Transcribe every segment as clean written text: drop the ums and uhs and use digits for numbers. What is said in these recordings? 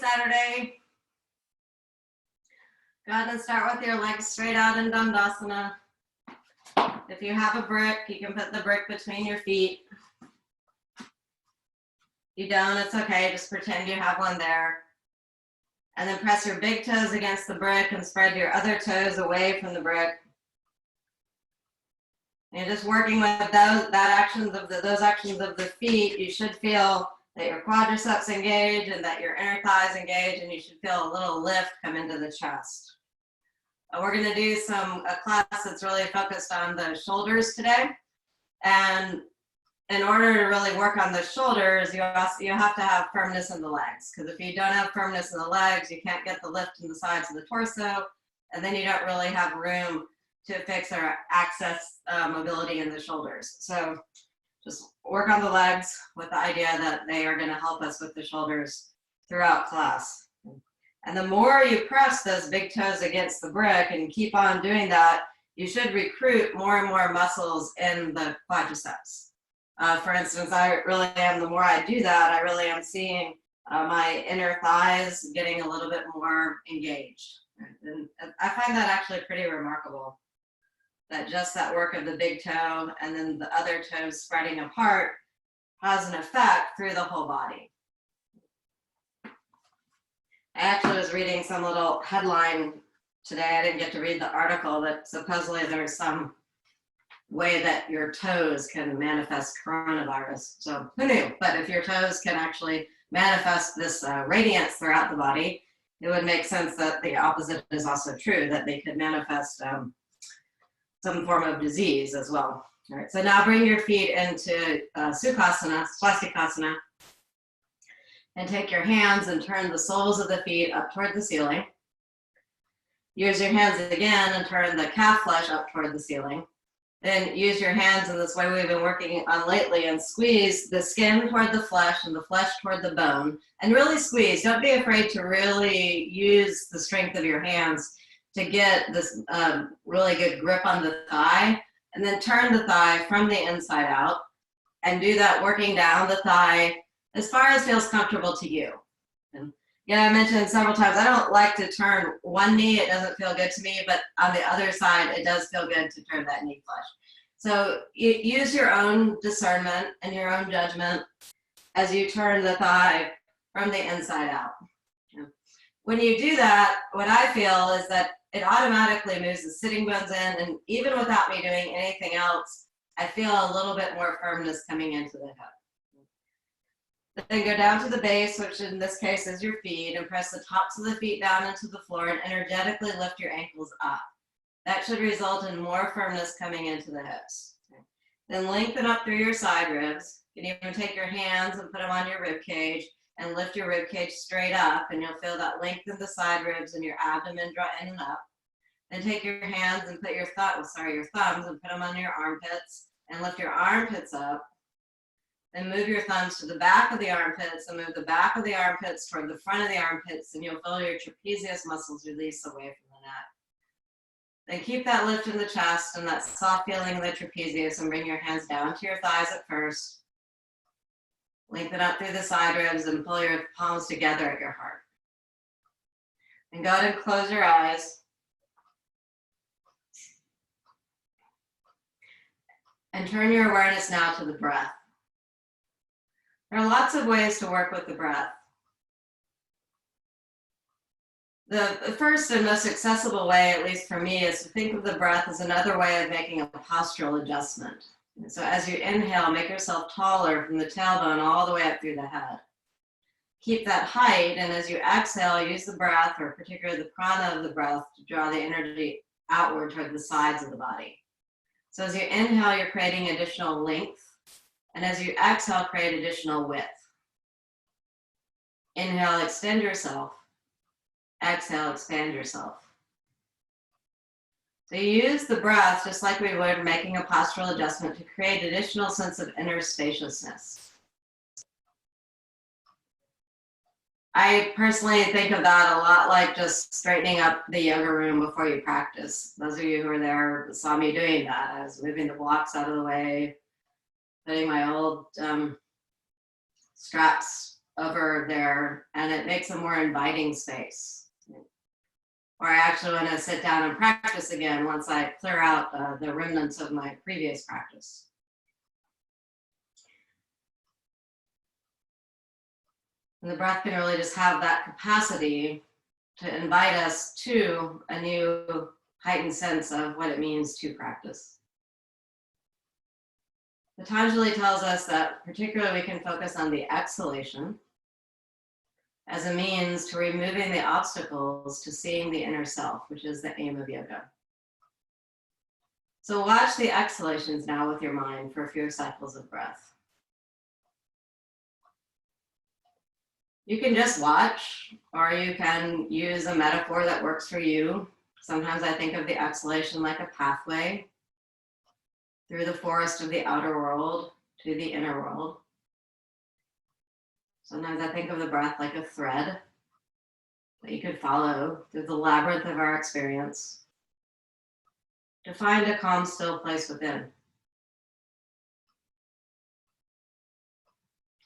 Saturday. Go ahead and start with your legs straight out in Dandasana. If you have a brick, you can put the brick between your feet. If you don't, it's okay. Just pretend you have one there. And then press your big toes against the brick and spread your other toes away from the brick. And just working with those actions of the feet, you should feel that your quadriceps engage and that your inner thighs engage, and you should feel a little lift come into the chest. We're going to do a class that's really focused on the shoulders today. And in order to really work on the shoulders, you have to have firmness in the legs. Because if you don't have firmness in the legs, you can't get the lift in the sides of the torso, and then you don't really have room to fix or access mobility in the shoulders. So just work on the legs with the idea that they are going to help us with the shoulders throughout class. And the more you press those big toes against the brick and keep on doing that, you should recruit more and more muscles in the quadriceps. For instance, the more I do that, I really am seeing my inner thighs getting a little bit more engaged. And I find that actually pretty remarkable. That just that work of the big toe and then the other toes spreading apart has an effect through the whole body. I actually was reading some little headline today. I didn't get to read the article, that supposedly there's some way that your toes can manifest coronavirus. So who knew? But if your toes can actually manifest this radiance throughout the body, it would make sense that the opposite is also true, that they could manifest some form of disease as well. All right, so now bring your feet into Sukhasan, Swastikasana, and take your hands and turn the soles of the feet up toward the ceiling. Use your hands again and turn the calf flesh up toward the ceiling. Then use your hands in this way we've been working on lately and squeeze the skin toward the flesh and the flesh toward the bone. And really squeeze. Don't be afraid to really use the strength of your hands to get this really good grip on the thigh, and then turn the thigh from the inside out and do that working down the thigh as far as feels comfortable to you. And I mentioned several times, I don't like to turn one knee, it doesn't feel good to me, but on the other side, it does feel good to turn that knee flesh. So use your own discernment and your own judgment as you turn the thigh from the inside out. When you do that, what I feel is that it automatically moves the sitting bones in, and even without me doing anything else, I feel a little bit more firmness coming into the hip. Then go down to the base, which in this case is your feet, and press the tops of the feet down into the floor and energetically lift your ankles up. That should result in more firmness coming into the hips. Then lengthen up through your side ribs. You can even take your hands and put them on your rib cage and lift your rib cage straight up, and you'll feel that length in the side ribs and your abdomen draw in and up. Then take your hands and put your thumbs and put them on your armpits and lift your armpits up. Then move your thumbs to the back of the armpits and move the back of the armpits toward the front of the armpits, and you'll feel your trapezius muscles release away from the neck. Then keep that lift in the chest and that soft feeling in the trapezius, and bring your hands down to your thighs at first. Lengthen up through the side ribs and pull your palms together at your heart. And go ahead and close your eyes. And turn your awareness now to the breath. There are lots of ways to work with the breath. The first and most accessible way, at least for me, is to think of the breath as another way of making a postural adjustment. And so as you inhale, make yourself taller from the tailbone all the way up through the head. Keep that height, and as you exhale, use the breath, or particularly the prana of the breath, to draw the energy outward toward the sides of the body. So as you inhale, you're creating additional length, and as you exhale, create additional width. Inhale, extend yourself. Exhale, expand yourself. So you use the breath just like we would making a postural adjustment to create additional sense of inner spaciousness. I personally think of that a lot like just straightening up the yoga room before you practice. Those of you who were there saw me doing that. I was moving the blocks out of the way, putting my old straps over there, and it makes a more inviting space. Or I actually want to sit down and practice again once I clear out the remnants of my previous practice. And the breath can really just have that capacity to invite us to a new heightened sense of what it means to practice. Patanjali tells us that particularly we can focus on the exhalation as a means to removing the obstacles to seeing the inner self, which is the aim of yoga. So watch the exhalations now with your mind for a few cycles of breath. You can just watch, or you can use a metaphor that works for you. Sometimes I think of the exhalation like a pathway through the forest of the outer world to the inner world. Sometimes I think of the breath like a thread that you could follow through the labyrinth of our experience to find a calm, still place within.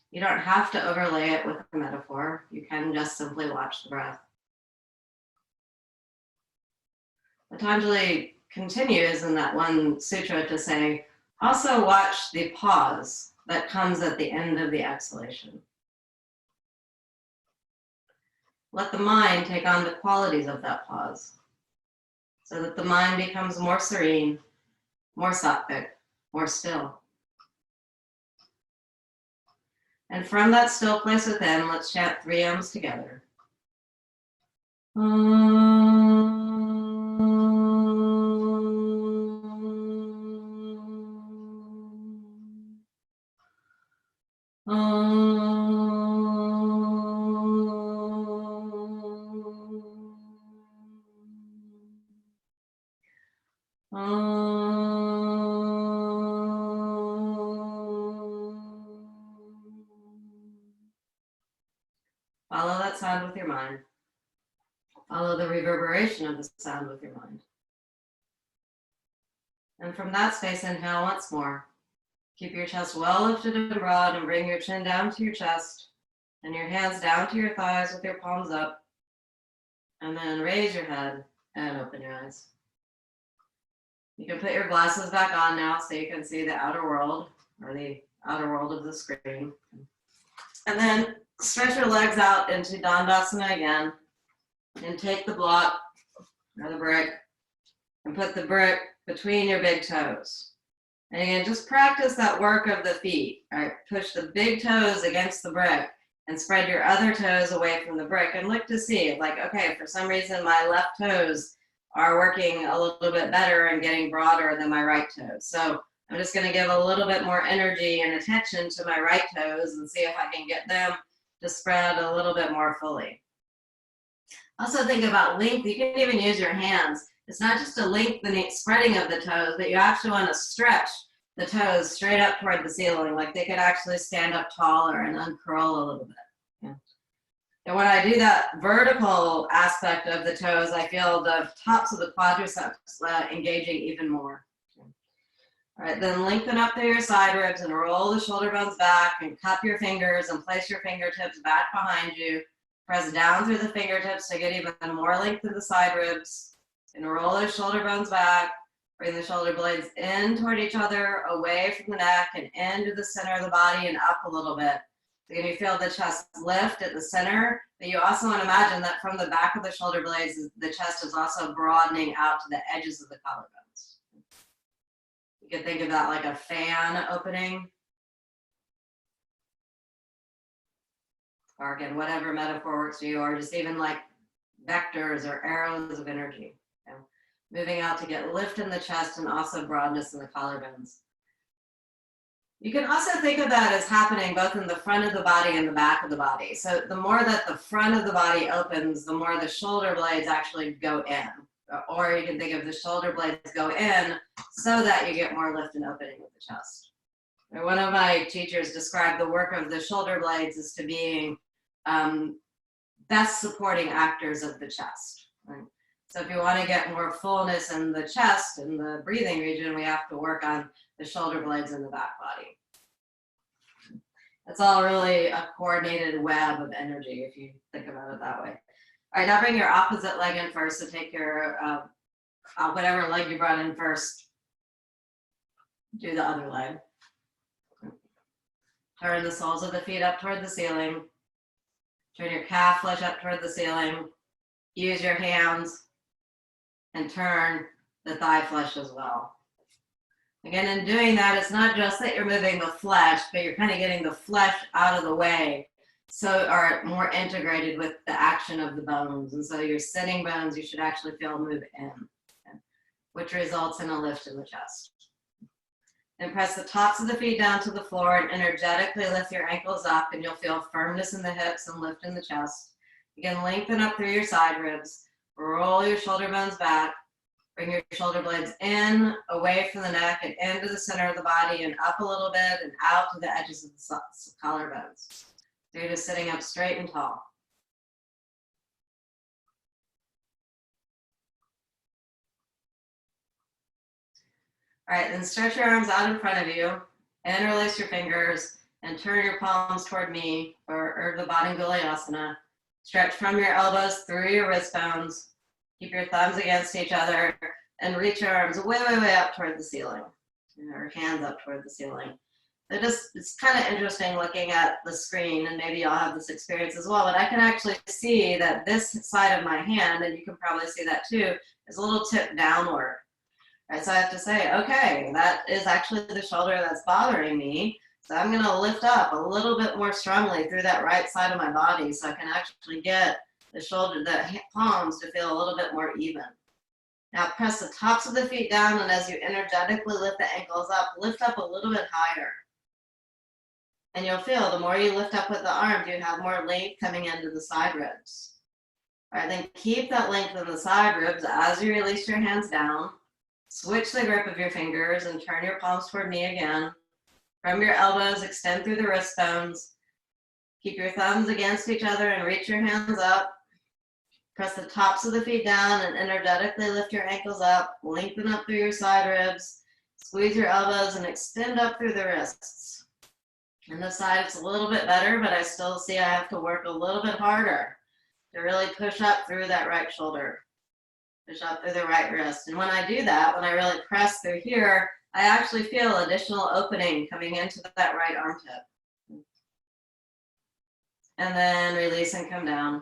You don't have to overlay it with a metaphor. You can just simply watch the breath. Patanjali continues in that one sutra to say, also watch the pause that comes at the end of the exhalation. Let the mind take on the qualities of that pause so that the mind becomes more serene, more sattvic, more still. And from that still place within, let's chant 3 M's together. Follow that sound with your mind. Follow the reverberation of the sound with your mind. And from that space, inhale once more. Keep your chest well lifted and broad and bring your chin down to your chest and your hands down to your thighs with your palms up. And then raise your head and open your eyes. You can put your glasses back on now so you can see the outer world or the outer world of the screen. And then stretch your legs out into Tadasana again and take the block or the brick and put the brick between your big toes. And again, just practice that work of the feet. All right, push the big toes against the brick and spread your other toes away from the brick and look to see if, like, okay, for some reason my left toes are working a little bit better and getting broader than my right toes. So I'm just gonna give a little bit more energy and attention to my right toes and see if I can get them to spread a little bit more fully. Also think about length. You can even use your hands. It's not just a lengthening, spreading of the toes, but you actually want to stretch the toes straight up toward the ceiling, like they could actually stand up taller and uncurl a little bit. Yeah. And when I do that vertical aspect of the toes, I feel the tops of the quadriceps engaging even more. All right, then lengthen up through your side ribs and roll the shoulder bones back and cup your fingers and place your fingertips back behind you. Press down through the fingertips to get even more length in the side ribs. And roll those shoulder bones back. Bring the shoulder blades in toward each other, away from the neck and into the center of the body and up a little bit. So you feel the chest lift at the center, but you also want to imagine that from the back of the shoulder blades, the chest is also broadening out to the edges of the collarbones. You can think of that like a fan opening. Or again, whatever metaphor works for you, or just even like vectors or arrows of energy. Okay? Moving out to get lift in the chest and also broadness in the collarbones. You can also think of that as happening both in the front of the body and the back of the body. So the more that the front of the body opens, the more the shoulder blades actually go in. Or you can think of the shoulder blades go in so that you get more lift and opening of the chest. One of my teachers described the work of the shoulder blades as to being best supporting actors of the chest. Right? So if you want to get more fullness in the chest and the breathing region, we have to work on the shoulder blades in the back body. It's all really a coordinated web of energy if you think about it that way. All right, now bring your opposite leg in first. So take your, whatever leg you brought in first, do the other leg. Turn the soles of the feet up toward the ceiling. Turn your calf flesh up toward the ceiling. Use your hands and turn the thigh flesh as well. Again, in doing that, it's not just that you're moving the flesh, but you're kind of getting the flesh out of the way so are more integrated with the action of the bones. And so your sitting bones, you should actually feel move in, which results in a lift in the chest. Then press the tops of the feet down to the floor and energetically lift your ankles up, and you'll feel firmness in the hips and lift in the chest. Again, lengthen up through your side ribs. Roll your shoulder bones back. Bring your shoulder blades in, away from the neck, and into the center of the body, and up a little bit, and out to the edges of the collarbones. So you're just sitting up straight and tall. All right, then stretch your arms out in front of you, interlace your fingers, and turn your palms toward me for Urdhva Bandha. Stretch from your elbows through your wrist bones. Keep your thumbs against each other and reach your arms way, way, way up toward the ceiling, or hands up toward the ceiling. So it's kind of interesting looking at the screen, and maybe y'all have this experience as well, but I can actually see that this side of my hand, and you can probably see that too, is a little tip downward. Right, so I have to say, okay, that is actually the shoulder that's bothering me. So I'm going to lift up a little bit more strongly through that right side of my body so I can actually get the shoulder, the palms to feel a little bit more even. Now press the tops of the feet down, and as you energetically lift the ankles up, lift up a little bit higher. And you'll feel the more you lift up with the arms, you have more length coming into the side ribs. All right, then keep that length in the side ribs as you release your hands down. Switch the grip of your fingers and turn your palms toward me again. From your elbows, extend through the wrist bones. Keep your thumbs against each other and reach your hands up. Press the tops of the feet down and energetically lift your ankles up. Lengthen up through your side ribs. Squeeze your elbows and extend up through the wrists. On this side, it's a little bit better, but I still see I have to work a little bit harder to really push up through that right shoulder. Push up through the right wrist. And when I do that, when I really press through here, I actually feel additional opening coming into that right armpit. And then release and come down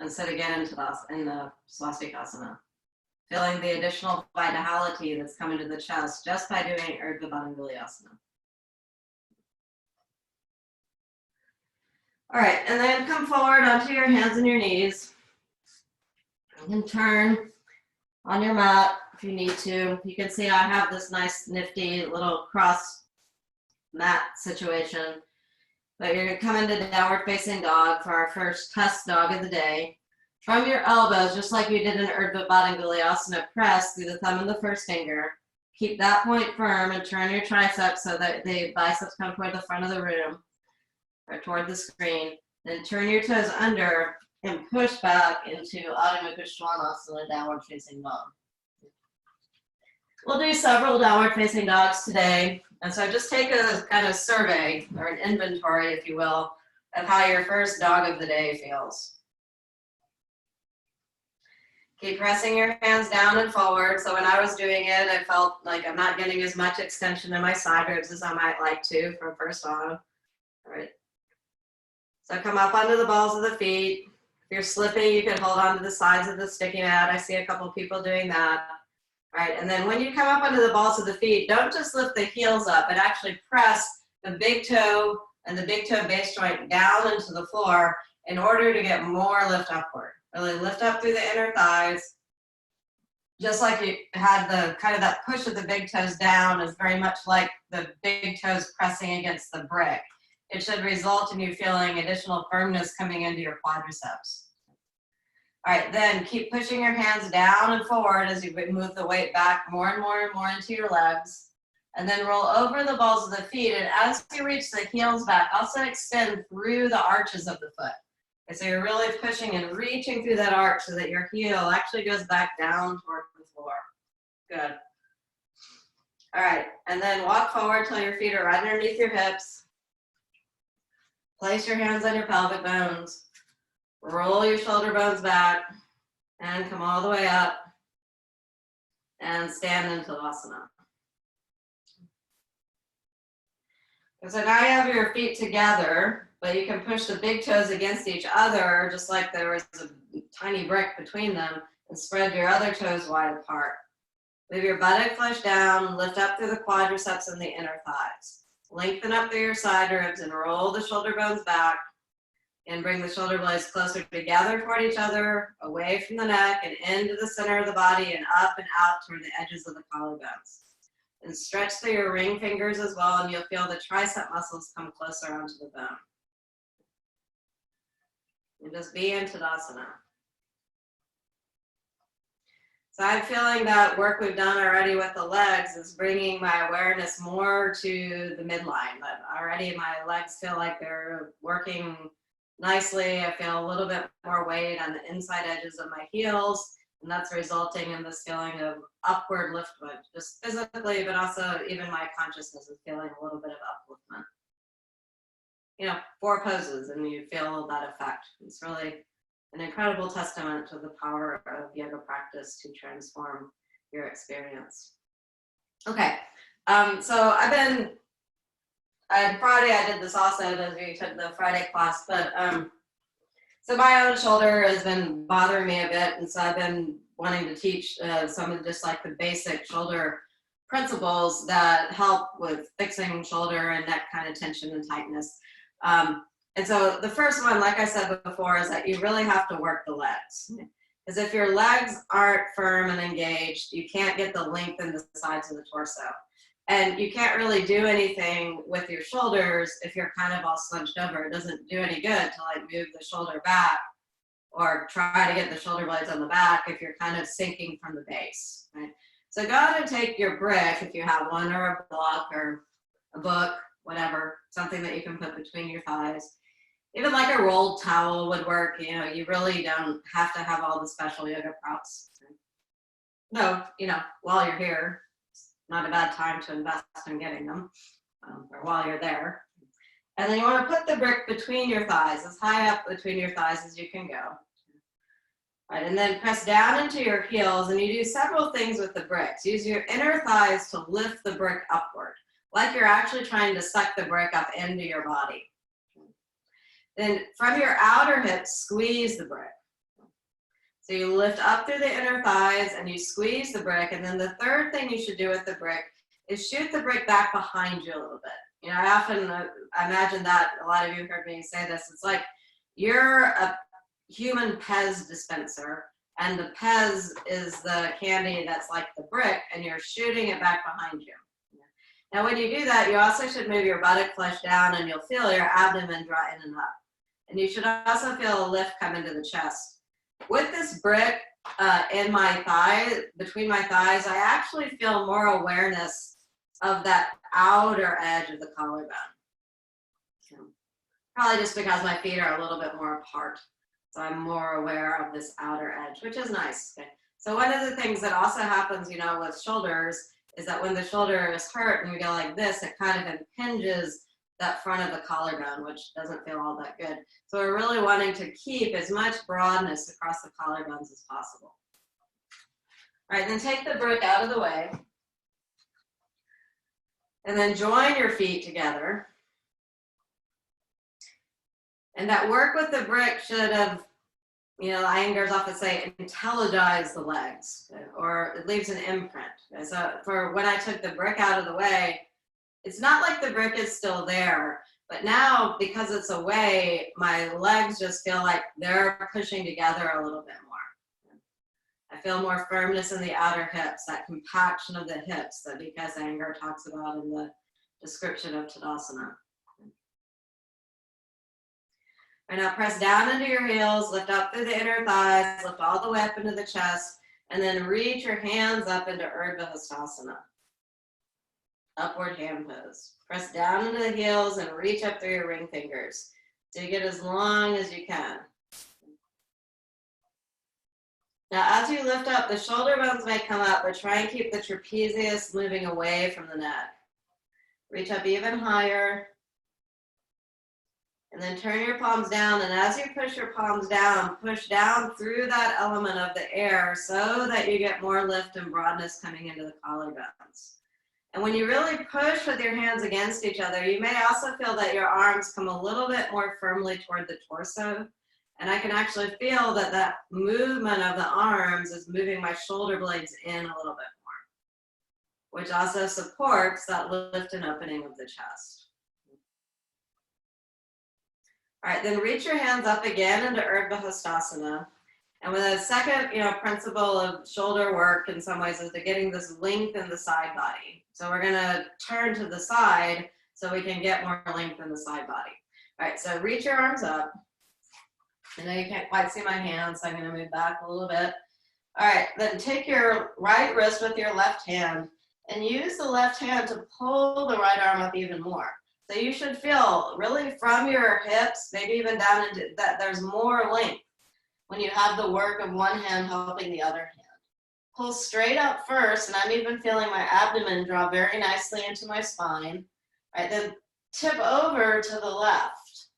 and sit again into the Sukhasan. Feeling the additional vitality that's coming to the chest just by doing Urdhva Bandha. All right, and then come forward onto your hands and your knees. And turn on your mat if you need to. You can see I have this nice nifty little cross mat situation. But you're gonna come into downward facing dog for our first test dog of the day. From your elbows, just like you did in Urdhva Bandha, press through the thumb and the first finger. Keep that point firm and turn your triceps so that the biceps come toward the front of the room or toward the screen. Then turn your toes under and push back into Adho Mukha Svanasana, downward facing dog. We'll do several downward facing dogs today. And so just take a kind of survey or an inventory, if you will, of how your first dog of the day feels. Keep pressing your hands down and forward. So when I was doing it, I felt like I'm not getting as much extension in my side ribs as I might like to for first dog. All right. So come up onto the balls of the feet. If you're slipping, you can hold on to the sides of the sticky mat. I see a couple people doing that. All right, and then when you come up onto the balls of the feet, don't just lift the heels up, but actually press the big toe and the big toe base joint down into the floor in order to get more lift upward. Really lift up through the inner thighs. Just like you had the kind of that push of the big toes down is very much like the big toes pressing against the brick. It should result in you feeling additional firmness coming into your quadriceps. All right, then keep pushing your hands down and forward as you move the weight back more and more and more into your legs. And then roll over the balls of the feet. And as you reach the heels back, also extend through the arches of the foot. Okay, so you're really pushing and reaching through that arch so that your heel actually goes back down toward the floor. Good. All right, and then walk forward till your feet are right underneath your hips. Place your hands on your pelvic bones. Roll your shoulder bones back and come all the way up and stand in Tadasana. So now you have your feet together, but you can push the big toes against each other, just like there was a tiny brick between them, and spread your other toes wide apart. Leave your buttock flush down, lift up through the quadriceps and the inner thighs. Lengthen up through your side ribs and roll the shoulder bones back, and bring the shoulder blades closer together toward each other, away from the neck and into the center of the body and up and out toward the edges of the collarbones. And stretch through your ring fingers as well, and you'll feel the tricep muscles come closer onto the bone. And just be in Tadasana. So I'm feeling that work we've done already with the legs is bringing my awareness more to the midline. But already my legs feel like they're working nicely. I feel a little bit more weight on the inside edges of my heels. And that's resulting in this feeling of upward liftment, just physically, but also even my consciousness is feeling a little bit of upliftment. You know, 4 poses and you feel that effect. It's really an incredible testament to the power of yoga practice to transform your experience. Okay, so on Friday I did this also, those of you who took the Friday class, but so my own shoulder has been bothering me a bit, and so I've been wanting to teach some of just like the basic shoulder principles that help with fixing shoulder and neck kind of tension and tightness. And so the first one, like I said before, is that you really have to work the legs. Because if your legs aren't firm and engaged, you can't get the length in the sides of the torso. And you can't really do anything with your shoulders if you're kind of all slunched over. It doesn't do any good to like move the shoulder back or try to get the shoulder blades on the back if you're kind of sinking from the base, right? So go ahead and take your brick, if you have one, or a block or a book, whatever, something that you can put between your thighs. Even like a rolled towel would work. You know, you really don't have to have all the special yoga props. No, you know, while you're here, not a bad time to invest in getting them, or while you're there. And then you want to put the brick between your thighs, as high up between your thighs as you can go. Right, and then press down into your heels, and you do several things with the bricks. Use your inner thighs to lift the brick upward, like you're actually trying to suck the brick up into your body. Then from your outer hips, squeeze the brick. So you lift up through the inner thighs and you squeeze the brick. And then the third thing you should do with the brick is shoot the brick back behind you a little bit. You know, I often imagine that a lot of you heard me say this. It's like you're a human Pez dispenser and the Pez is the candy that's like the brick and you're shooting it back behind you. Now, when you do that, you also should move your buttock flush down and you'll feel your abdomen draw in and up. And you should also feel a lift come into the chest. With this brick in my thigh, between my thighs, I actually feel more awareness of that outer edge of the collarbone. Probably just because my feet are a little bit more apart. So I'm more aware of this outer edge, which is nice. Okay. So one of the things that also happens, you know, with shoulders is that when the shoulder is hurt and you go like this, it kind of impinges that front of the collarbone, which doesn't feel all that good. So we're really wanting to keep as much broadness across the collarbones as possible. All right, then take the brick out of the way. And then join your feet together. And that work with the brick should have, you know, Iyengars often say, intelligize the legs, or it leaves an imprint. So for when I took the brick out of the way, it's not like the brick is still there, but now because it's away, my legs just feel like they're pushing together a little bit more. I feel more firmness in the outer hips, that compaction of the hips that because Iyengar talks about in the description of Tadasana. And now press down into your heels, lift up through the inner thighs, lift all the way up into the chest, and then reach your hands up into Urdhva Hastasana. Upward hand pose. Press down into the heels and reach up through your ring fingers. So you get as long as you can. Now as you lift up, the shoulder bones may come up, but try and keep the trapezius moving away from the neck. Reach up even higher. And then turn your palms down, and as you push your palms down, push down through that element of the air so that you get more lift and broadness coming into the collarbones. And when you really push with your hands against each other, you may also feel that your arms come a little bit more firmly toward the torso. And I can actually feel that that movement of the arms is moving my shoulder blades in a little bit more, which also supports that lift and opening of the chest. All right, then reach your hands up again into Urdhva Hastasana. And with a second, principle of shoulder work in some ways is to getting this length in the side body. So we're gonna turn to the side so we can get more length in the side body. All right, so reach your arms up. I know you can't quite see my hands, so I'm gonna move back a little bit. All right, then take your right wrist with your left hand and use the left hand to pull the right arm up even more. So you should feel really from your hips, maybe even down into that there's more length when you have the work of one hand helping the other hand. Pull straight up first, and I'm even feeling my abdomen draw very nicely into my spine. All right, then tip over to the left.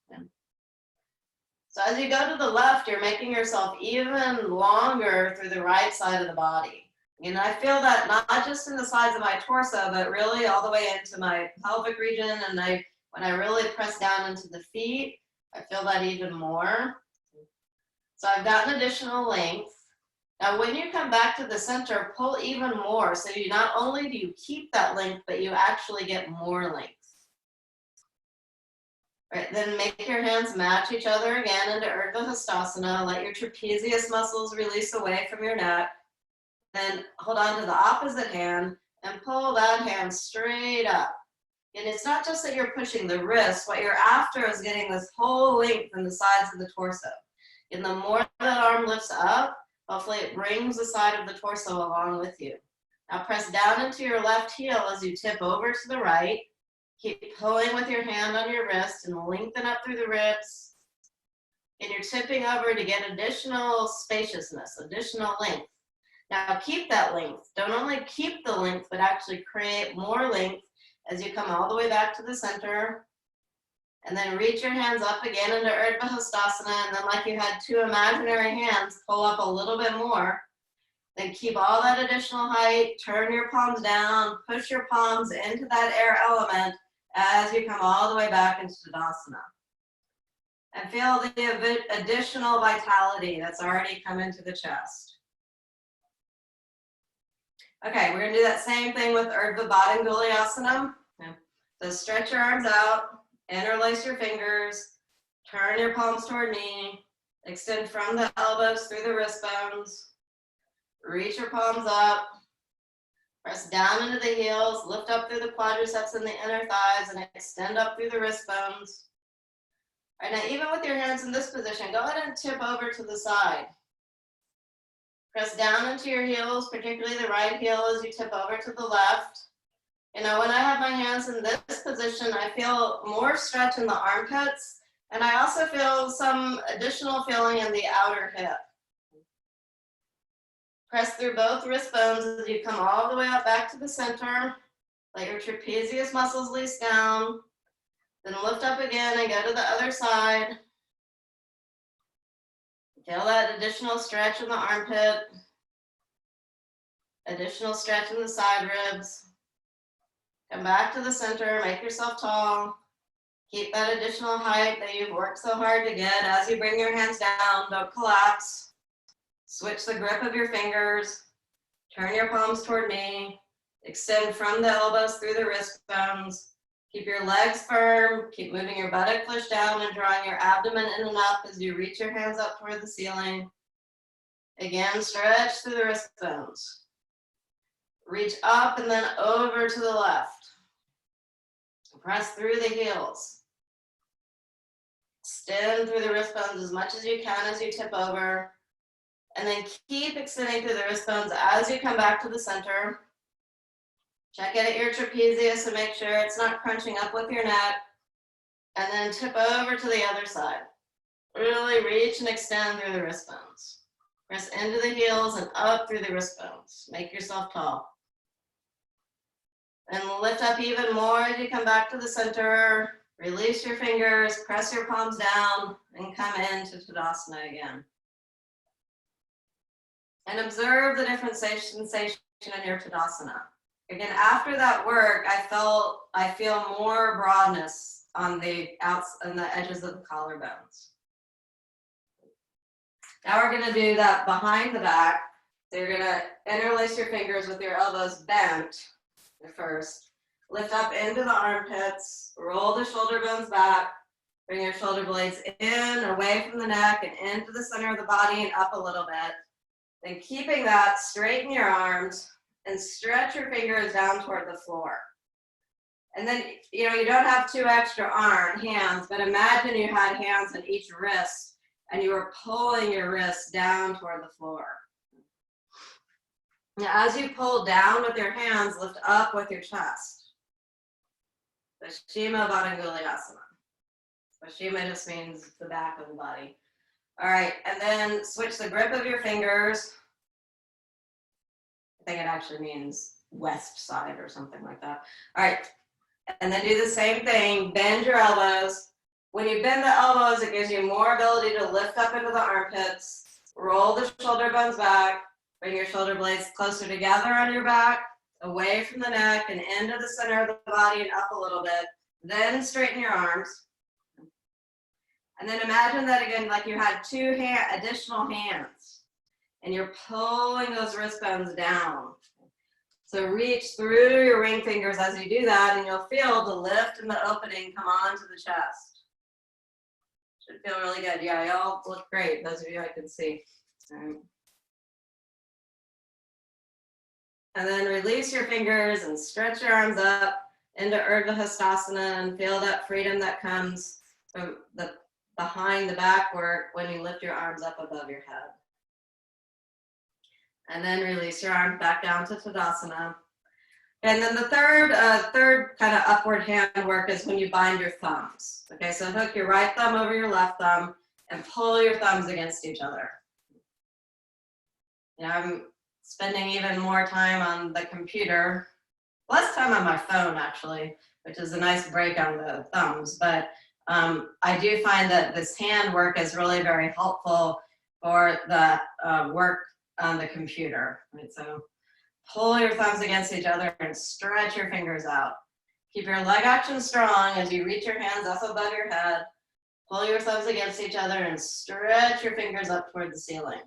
So as you go to the left, you're making yourself even longer through the right side of the body. And I feel that not just in the sides of my torso, but really all the way into my pelvic region. And when I really press down into the feet, I feel that even more. So I've gotten additional length. Now, when you come back to the center, pull even more. So you not only do you keep that length, but you actually get more length. All right, then make your hands match each other again into Urdhva Hastasana. Let your trapezius muscles release away from your neck. Then hold on to the opposite hand and pull that hand straight up. And it's not just that you're pushing the wrist. What you're after is getting this whole length in the sides of the torso. And the more that arm lifts up, hopefully it brings the side of the torso along with you. Now press down into your left heel as you tip over to the right. Keep pulling with your hand on your wrist and lengthen up through the ribs. And you're tipping over to get additional spaciousness, additional length. Now keep that length. Don't only keep the length, but actually create more length as you come all the way back to the center. And then reach your hands up again into Urdhva Hastasana. And then like you had two imaginary hands, pull up a little bit more. Then keep all that additional height. Turn your palms down. Push your palms into that air element as you come all the way back into Tadasana. And feel the additional vitality that's already come into the chest. Okay, we're gonna do that same thing with Urdhva Badanguliasana. So stretch your arms out, interlace your fingers, turn your palms toward me, extend from the elbows through the wrist bones, reach your palms up, press down into the heels, lift up through the quadriceps and the inner thighs, and extend up through the wrist bones. All right, now even with your hands in this position, go ahead and tip over to the side. Press down into your heels, particularly the right heel as you tip over to the left. When I have my hands in this position, I feel more stretch in the armpits, and I also feel some additional feeling in the outer hip. Press through both wrist bones as you come all the way up back to the center. Let your trapezius muscles release down. Then lift up again and go to the other side. Feel that additional stretch in the armpit, additional stretch in the side ribs. Come back to the center, make yourself tall. Keep that additional height that you've worked so hard to get. As you bring your hands down, don't collapse. Switch the grip of your fingers. Turn your palms toward me. Extend from the elbows through the wrist bones. Keep your legs firm. Keep moving your buttock flesh down and drawing your abdomen in and up as you reach your hands up toward the ceiling. Again, stretch through the wrist bones. Reach up and then over to the left. Press through the heels. Extend through the wrist bones as much as you can as you tip over. And then keep extending through the wrist bones as you come back to the center. Check in at your trapezius and make sure it's not crunching up with your neck. And then tip over to the other side. Really reach and extend through the wrist bones. Press into the heels and up through the wrist bones. Make yourself tall. And lift up even more as you come back to the center. Release your fingers, press your palms down, and come into Tadasana again. And observe the different sensation in your Tadasana. Again, after that work, I feel more broadness on the edges of the collarbones. Now we're gonna do that behind the back. So you're gonna interlace your fingers with your elbows bent first. Lift up into the armpits, roll the shoulder bones back, bring your shoulder blades in, away from the neck, and into the center of the body and up a little bit. Then keeping that, straighten your arms and stretch your fingers down toward the floor. And then, you don't have 2 extra hands, but imagine you had hands on each wrist and you were pulling your wrists down toward the floor. Now, as you pull down with your hands, lift up with your chest. Paschima Badanguliasana. Paschima just means the back of the body. All right, and then switch the grip of your fingers. I think it actually means west side or something like that. All right, and then do the same thing. Bend your elbows. When you bend the elbows, it gives you more ability to lift up into the armpits. Roll the shoulder bones back. Bring your shoulder blades closer together on your back, away from the neck and into the center of the body and up a little bit. Then straighten your arms. And then imagine that again, like you had 2 additional hands and you're pulling those wrist bones down. So reach through your ring fingers as you do that and you'll feel the lift and the opening come onto the chest. Should feel really good. Yeah, y'all look great. Those of you I can see. All right. And then release your fingers and stretch your arms up into Urdhva Hastasana and feel that freedom that comes from the behind the back work when you lift your arms up above your head. And then release your arms back down to Tadasana. And then the third kind of upward hand work is when you bind your thumbs. Okay, so hook your right thumb over your left thumb and pull your thumbs against each other. I'm spending even more time on the computer, less time on my phone actually, which is a nice break on the thumbs, but I do find that this hand work is really very helpful for the work on the computer. Right? So pull your thumbs against each other and stretch your fingers out. Keep your leg action strong as you reach your hands up above your head. Pull your thumbs against each other and stretch your fingers up toward the ceiling.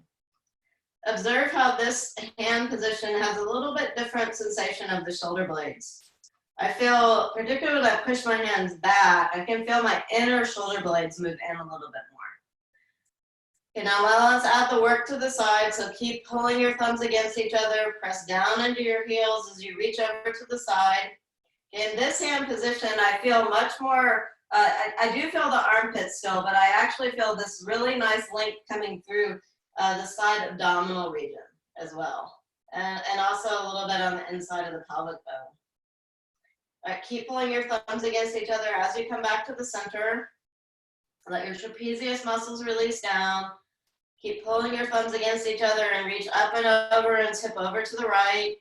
Observe how this hand position has a little bit different sensation of the shoulder blades. I feel, particularly when I push my hands back, I can feel my inner shoulder blades move in a little bit more. Okay, now let's add the work to the side, so keep pulling your thumbs against each other, press down into your heels as you reach over to the side. In this hand position, I feel much more, I do feel the armpit still, but I actually feel this really nice length coming through the side abdominal region as well. And also a little bit on the inside of the pelvic bone. All right, keep pulling your thumbs against each other as you come back to the center. Let your trapezius muscles release down. Keep pulling your thumbs against each other and reach up and over and tip over to the right.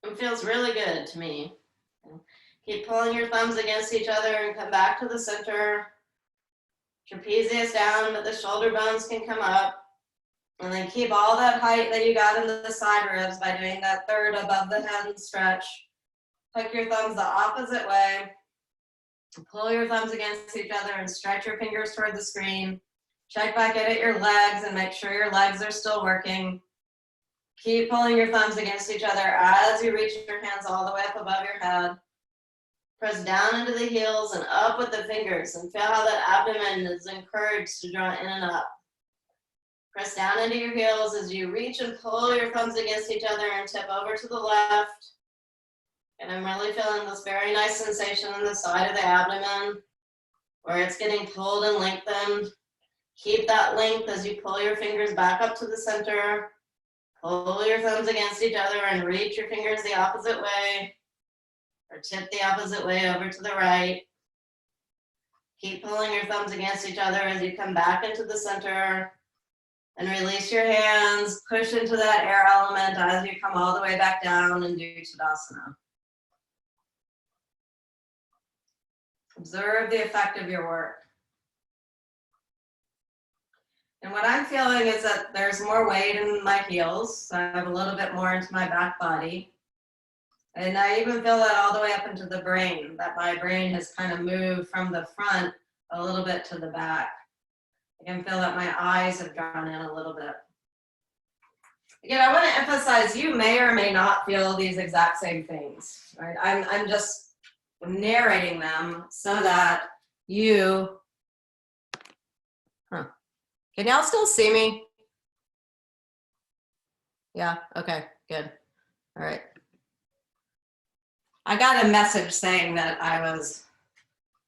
It feels really good to me. Keep pulling your thumbs against each other and come back to the center. Trapezius down, but the shoulder bones can come up. And then keep all that height that you got into the side ribs by doing that third above the head stretch. Hook your thumbs the opposite way. Pull your thumbs against each other and stretch your fingers toward the screen. Check back in at your legs and make sure your legs are still working. Keep pulling your thumbs against each other as you reach your hands all the way up above your head. Press down into the heels and up with the fingers and feel how that abdomen is encouraged to draw in and up. Press down into your heels as you reach and pull your thumbs against each other and tip over to the left. And I'm really feeling this very nice sensation on the side of the abdomen where it's getting pulled and lengthened. Keep that length as you pull your fingers back up to the center. Pull your thumbs against each other and reach your fingers the opposite way. Or tip the opposite way over to the right. Keep pulling your thumbs against each other as you come back into the center. And release your hands, push into that air element as you come all the way back down and do Tadasana. Observe the effect of your work. And what I'm feeling is that there's more weight in my heels. So I have a little bit more into my back body. And I even feel that all the way up into the brain, that my brain has kind of moved from the front a little bit to the back. I can feel that my eyes have drawn in a little bit. Again, I want to emphasize you may or may not feel these exact same things, right? I'm just narrating them so that you, Can y'all still see me? Yeah, okay, good. All right. I got a message saying that I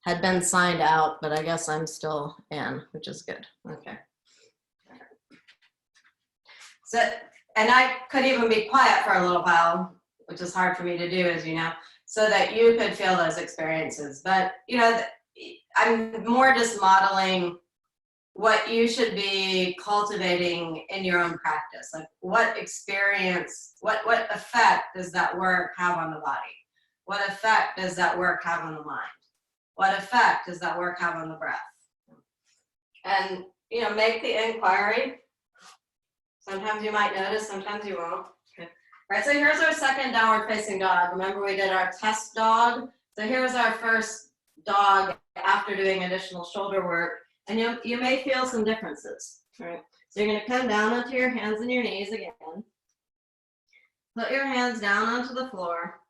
had been signed out, but I guess I'm still in, which is good. Okay. So, and I could even be quiet for a little while, which is hard for me to do, as you know, so that you could feel those experiences. But, you know, I'm more just modeling what you should be cultivating in your own practice. Like what experience, what effect does that work have on the body? What effect does that work have on the mind? What effect does that work have on the breath? And, you know, make the inquiry. Sometimes you might notice, sometimes you won't. Okay. All right, so here's our second downward facing dog. Remember we did our test dog? So here's our first dog after doing additional shoulder work. And you may feel some differences. All right, so you're gonna come down onto your hands and your knees again. Put your hands down onto the floor.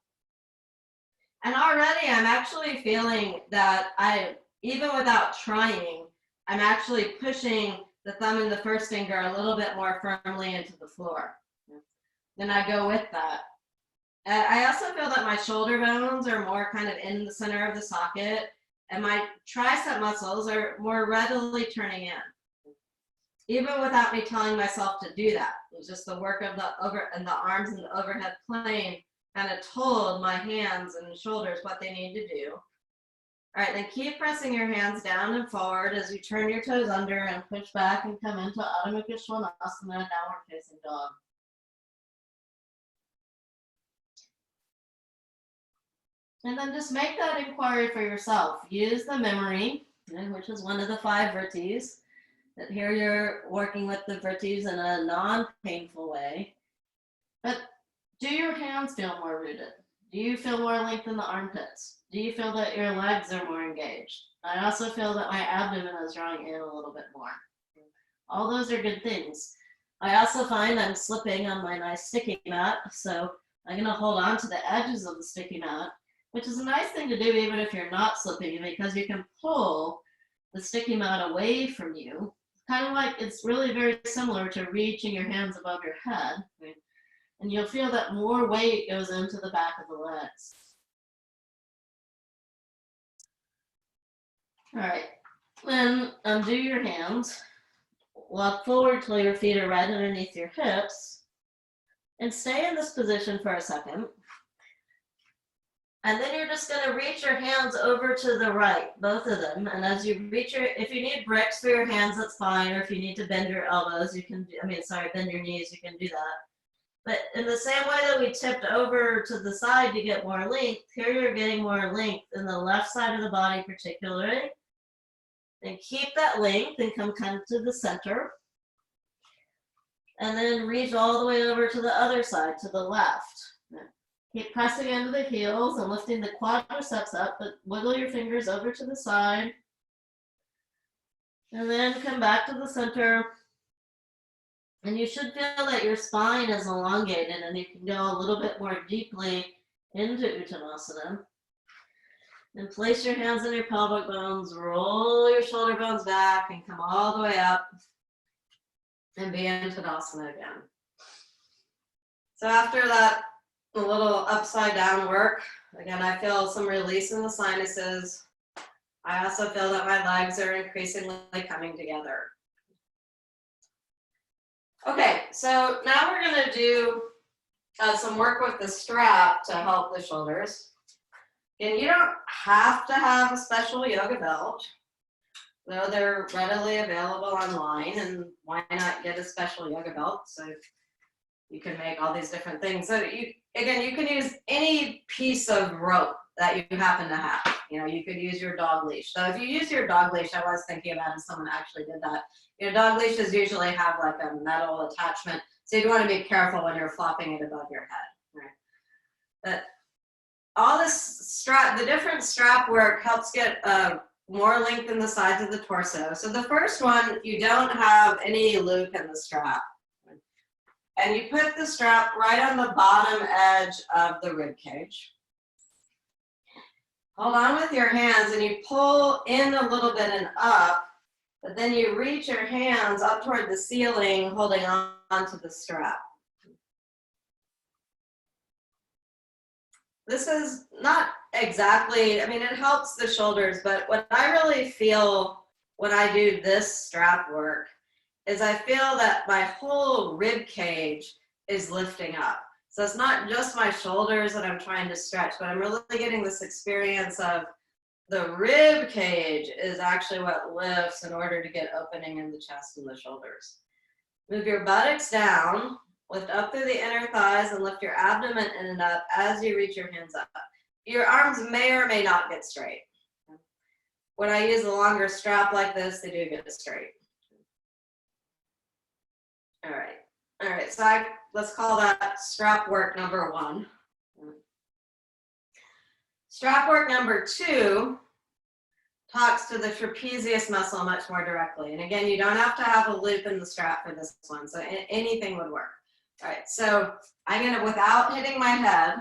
And already I'm actually feeling that even without trying, I'm actually pushing the thumb and the first finger a little bit more firmly into the floor. Then I go with that. I also feel that my shoulder bones are more kind of in the center of the socket, and my tricep muscles are more readily turning in, even without me telling myself to do that. It was just the work of the arms and the overhead plane kind of told my hands and shoulders what they need to do. All right, then keep pressing your hands down and forward as you turn your toes under and push back and come into Adho Mukha Svanasana, downward facing dog. And then just make that inquiry for yourself. Use the memory, which is one of the 5 virtues. That here you're working with the virtues in a non-painful way. But do your hands feel more rooted? Do you feel more length in the armpits? Do you feel that your legs are more engaged? I also feel that my abdomen is drawing in a little bit more. All those are good things. I also find I'm slipping on my nice sticky mat, so I'm gonna hold on to the edges of the sticky mat, which is a nice thing to do even if you're not slipping, because you can pull the sticky mat away from you. Kind of like, it's really very similar to reaching your hands above your head, right? And you'll feel that more weight goes into the back of the legs. All right, then undo your hands. Walk forward till your feet are right underneath your hips. And stay in this position for a second. And then you're just gonna reach your hands over to the right, both of them. And as you reach if you need bricks for your hands, that's fine. Or if you need to bend your elbows, you can, bend your knees, you can do that. But in the same way that we tipped over to the side to get more length, here you're getting more length in the left side of the body particularly. And keep that length and come kind of to the center. And then reach all the way over to the other side, to the left. Keep pressing into the heels and lifting the quadriceps up, but wiggle your fingers over to the side. And then come back to the center. And you should feel that your spine is elongated and you can go a little bit more deeply into Uttanasana. And place your hands on your pelvic bones, roll your shoulder bones back and come all the way up and be in Tadasana again. So after that, a little upside down work, again, I feel some release in the sinuses. I also feel that my legs are increasingly coming together. Okay, so now we're gonna do some work with the strap to help the shoulders. And you don't have to have a special yoga belt, though they're readily available online, and why not get a special yoga belt so you can make all these different things. So you can use any piece of rope that you happen to have. You know, you could use your dog leash. So if you use your dog leash, I was thinking about if someone actually did that. You know, dog leashes usually have like a metal attachment, so you want to be careful when you're flopping it above your head, right? But all this strap, the different strap work helps get more length in the sides of the torso. So the first one, you don't have any loop in the strap. And you put the strap right on the bottom edge of the rib cage. Hold on with your hands and you pull in a little bit and up, but then you reach your hands up toward the ceiling, holding on to the strap. This is not exactly, I mean, it helps the shoulders, but what I really feel when I do this strap work is I feel that my whole rib cage is lifting up. So it's not just my shoulders that I'm trying to stretch, but I'm really getting this experience of the rib cage is actually what lifts in order to get opening in the chest and the shoulders. Move your buttocks down, lift up through the inner thighs and lift your abdomen in and up as you reach your hands up. Your arms may or may not get straight. When I use a longer strap like this, they do get straight. All right, so let's call that strap work number 1. Strap work number 2 talks to the trapezius muscle much more directly. And again, you don't have to have a loop in the strap for this one, so anything would work. All right, so I'm gonna, without hitting my head,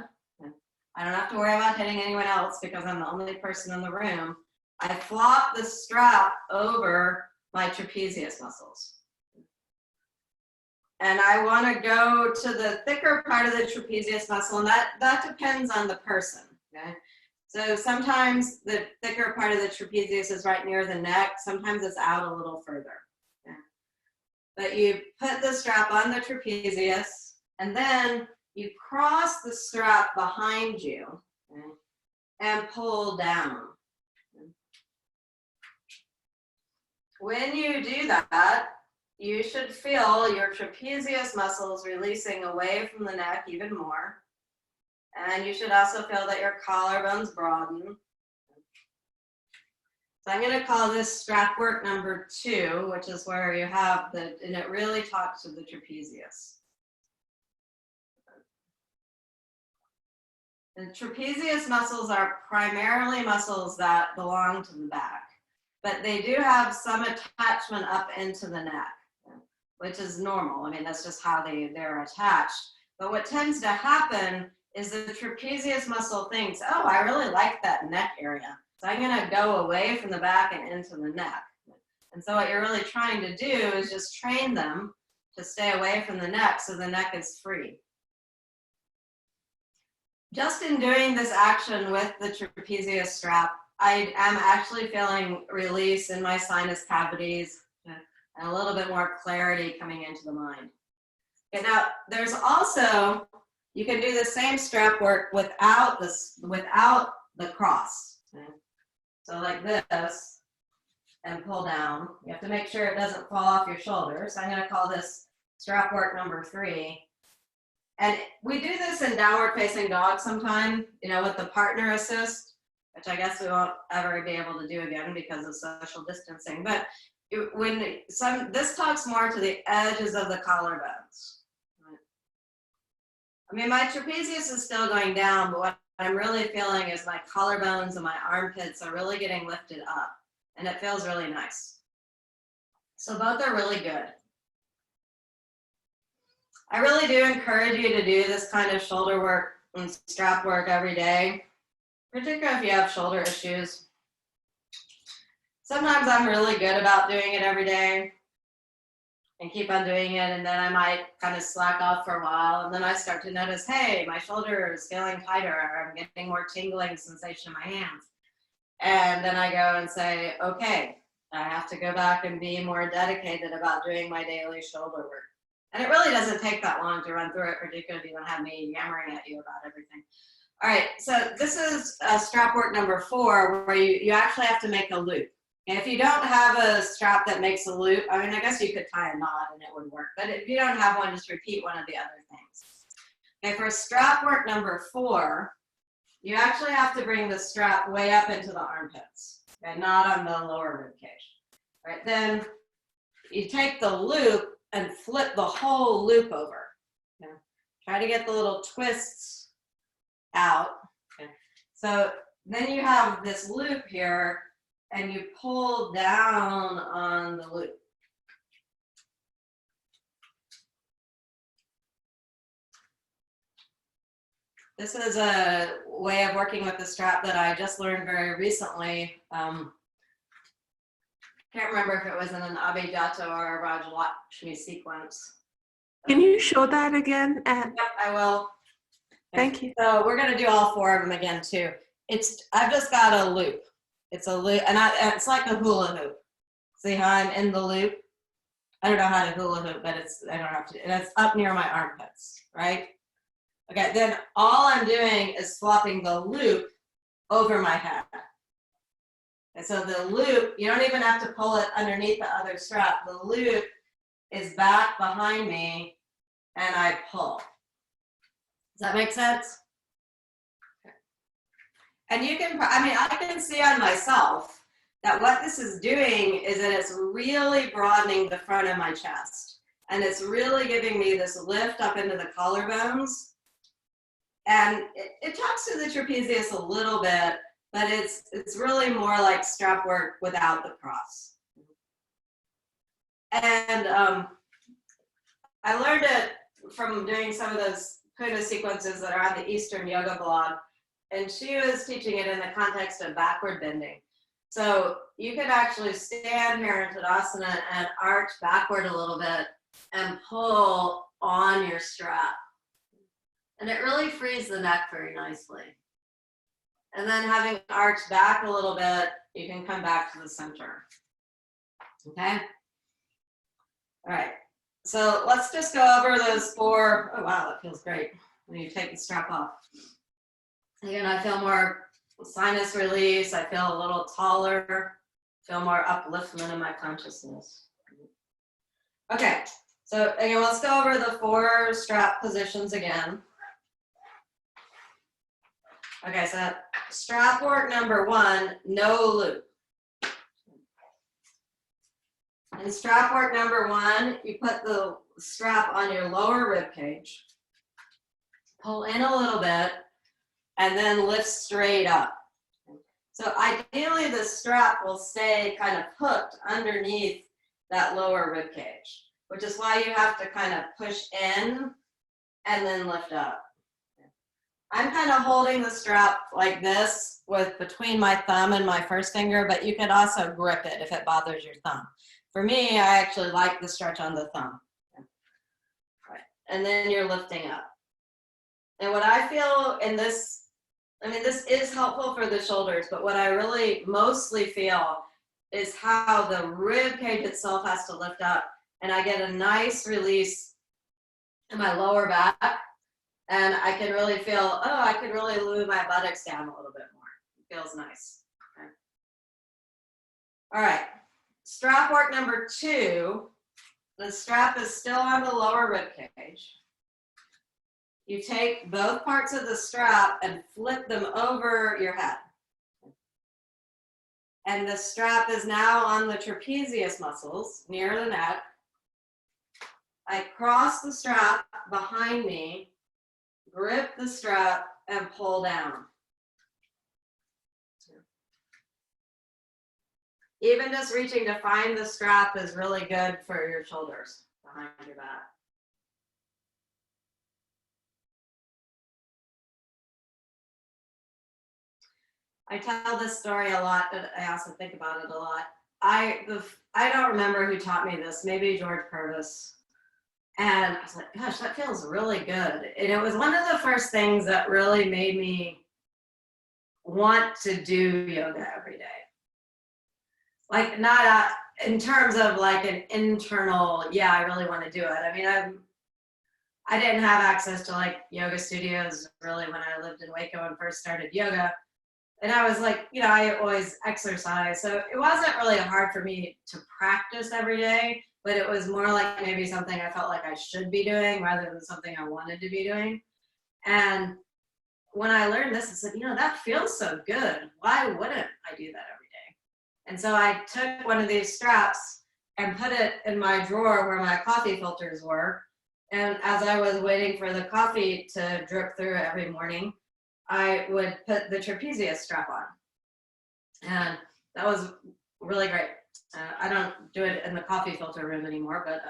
I don't have to worry about hitting anyone else because I'm the only person in the room, I flop the strap over my trapezius muscles. And I want to go to the thicker part of the trapezius muscle, and that depends on the person, okay? So sometimes the thicker part of the trapezius is right near the neck, sometimes it's out a little further. Okay? But you put the strap on the trapezius, and then you cross the strap behind you, okay, and pull down. When you do that, you should feel your trapezius muscles releasing away from the neck even more. And you should also feel that your collarbones broaden. So I'm going to call this strap work number 2, which is where you have and it really talks to the trapezius. The trapezius muscles are primarily muscles that belong to the back, but they do have some attachment up into the neck, which is normal. I mean, that's just how they're attached. But what tends to happen is the trapezius muscle thinks, oh, I really like that neck area. So I'm gonna go away from the back and into the neck. And so what you're really trying to do is just train them to stay away from the neck so the neck is free. Just in doing this action with the trapezius strap, I am actually feeling release in my sinus cavities and a little bit more clarity coming into the mind. Okay, now there's also, you can do the same strap work without the cross. Okay? So like this, and pull down. You have to make sure it doesn't fall off your shoulder. So I'm gonna call this strap work number 3. And we do this in downward facing dog sometime, you know, with the partner assist, which I guess we won't ever be able to do again because of social distancing. But this talks more to the edges of the collarbones. Right? I mean, my trapezius is still going down, but what I'm really feeling is my collarbones and my armpits are really getting lifted up, and it feels really nice. So both are really good. I really do encourage you to do this kind of shoulder work and strap work every day, particularly if you have shoulder issues. Sometimes I'm really good about doing it every day and keep on doing it, and then I might kind of slack off for a while, and then I start to notice, hey, my shoulder is feeling tighter, or I'm getting more tingling sensation in my hands. And then I go and say, okay, I have to go back and be more dedicated about doing my daily shoulder work. And it really doesn't take that long to run through it, particularly if you don't have me yammering at you about everything. All right, so this is strap work number 4, where you actually have to make a loop. And if you don't have a strap that makes a loop, I mean, I guess you could tie a knot and it would work. But if you don't have one, just repeat one of the other things. Okay, for strap work number 4, you actually have to bring the strap way up into the armpits, okay, not on the lower rib cage. Right, then you take the loop and flip the whole loop over. Okay? Try to get the little twists out. Okay? So then you have this loop here, and you pull down on the loop. This is a way of working with the strap that I just learned very recently. Can't remember if it was in an Abhijata or a Rajlakshmi sequence. Can you show that again? Yep, I will. Thank you. So we're going to do all four of them again too. I've just got a loop. It's a loop, and it's like a hula hoop. See how I'm in the loop? I don't know how to hula hoop, but I don't have to. And it's up near my armpits, right? Okay, then all I'm doing is flopping the loop over my head. And so the loop, you don't even have to pull it underneath the other strap. The loop is back behind me, and I pull. Does that make sense? Okay. And you can, I can see on myself that what this is doing is that it's really broadening the front of my chest. And it's really giving me this lift up into the collarbones. And it talks to the trapezius a little bit, but it's really more like strap work without the cross. And I learned it from doing some of those Puna sequences that are on the Eastern Yoga blog, and she was teaching it in the context of backward bending. So you can actually stand here in Tadasana and arch backward a little bit and pull on your strap. And it really frees the neck very nicely. And then having arched back a little bit, you can come back to the center. Okay? All right. So let's just go over those four. Oh, wow, that feels great when you take the strap off. Again, I feel more sinus release. I feel a little taller. Feel more upliftment in my consciousness. Okay. So again, let's go over the four strap positions again. Okay, so strap work number one, no loop. In strap work number one, you put the strap on your lower rib cage, pull in a little bit, and then lift straight up. So ideally, the strap will stay kind of hooked underneath that lower rib cage, which is why you have to kind of push in and then lift up. I'm kind of holding the strap like this with between my thumb and my first finger, but you can also grip it if it bothers your thumb. For me, I actually like the stretch on the thumb. Right. And then you're lifting up. And what I feel in this, this is helpful for the shoulders, but what I really mostly feel is how the rib cage itself has to lift up, and I get a nice release in my lower back. And I can really feel, I can really move my buttocks down a little bit more. It feels nice. Okay. All right, strap work number two. The strap is still on the lower rib cage. You take both parts of the strap and flip them over your head. And the strap is now on the trapezius muscles near the neck. I cross the strap behind me, grip the strap, and pull down. Even just reaching to find the strap is really good for your shoulders behind your back. I tell this story a lot, but I also think about it a lot. I don't remember who taught me this, maybe George Purvis. And I was like, gosh, that feels really good. And it was one of the first things that really made me want to do yoga every day. Like not in terms of like an internal, yeah, I really want to do it. I mean, I didn't have access to like yoga studios really when I lived in Waco and first started yoga. And I was like, I always exercise. So it wasn't really hard for me to practice every day, but it was more like maybe something I felt like I should be doing rather than something I wanted to be doing. And when I learned this, I said, you know, that feels so good. Why wouldn't I do that every day? And so I took one of these straps and put it in my drawer where my coffee filters were. And as I was waiting for the coffee to drip through every morning, I would put the trapezius strap on. And that was really great. I don't do it in the coffee filter room anymore, but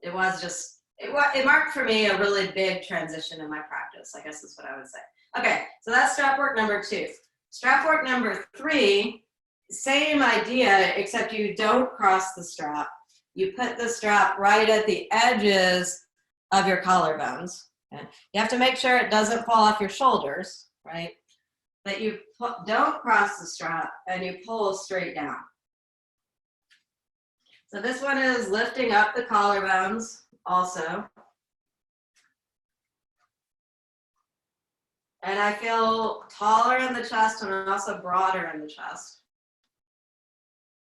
it was just, it marked for me a really big transition in my practice, I guess is what I would say. Okay, so that's strap work number 2. Strap work number 3, same idea, except you don't cross the strap. You put the strap right at the edges of your collarbones. Okay? You have to make sure it doesn't fall off your shoulders, right? But you don't cross the strap and you pull straight down. So this one is lifting up the collarbones also. And I feel taller in the chest and also broader in the chest.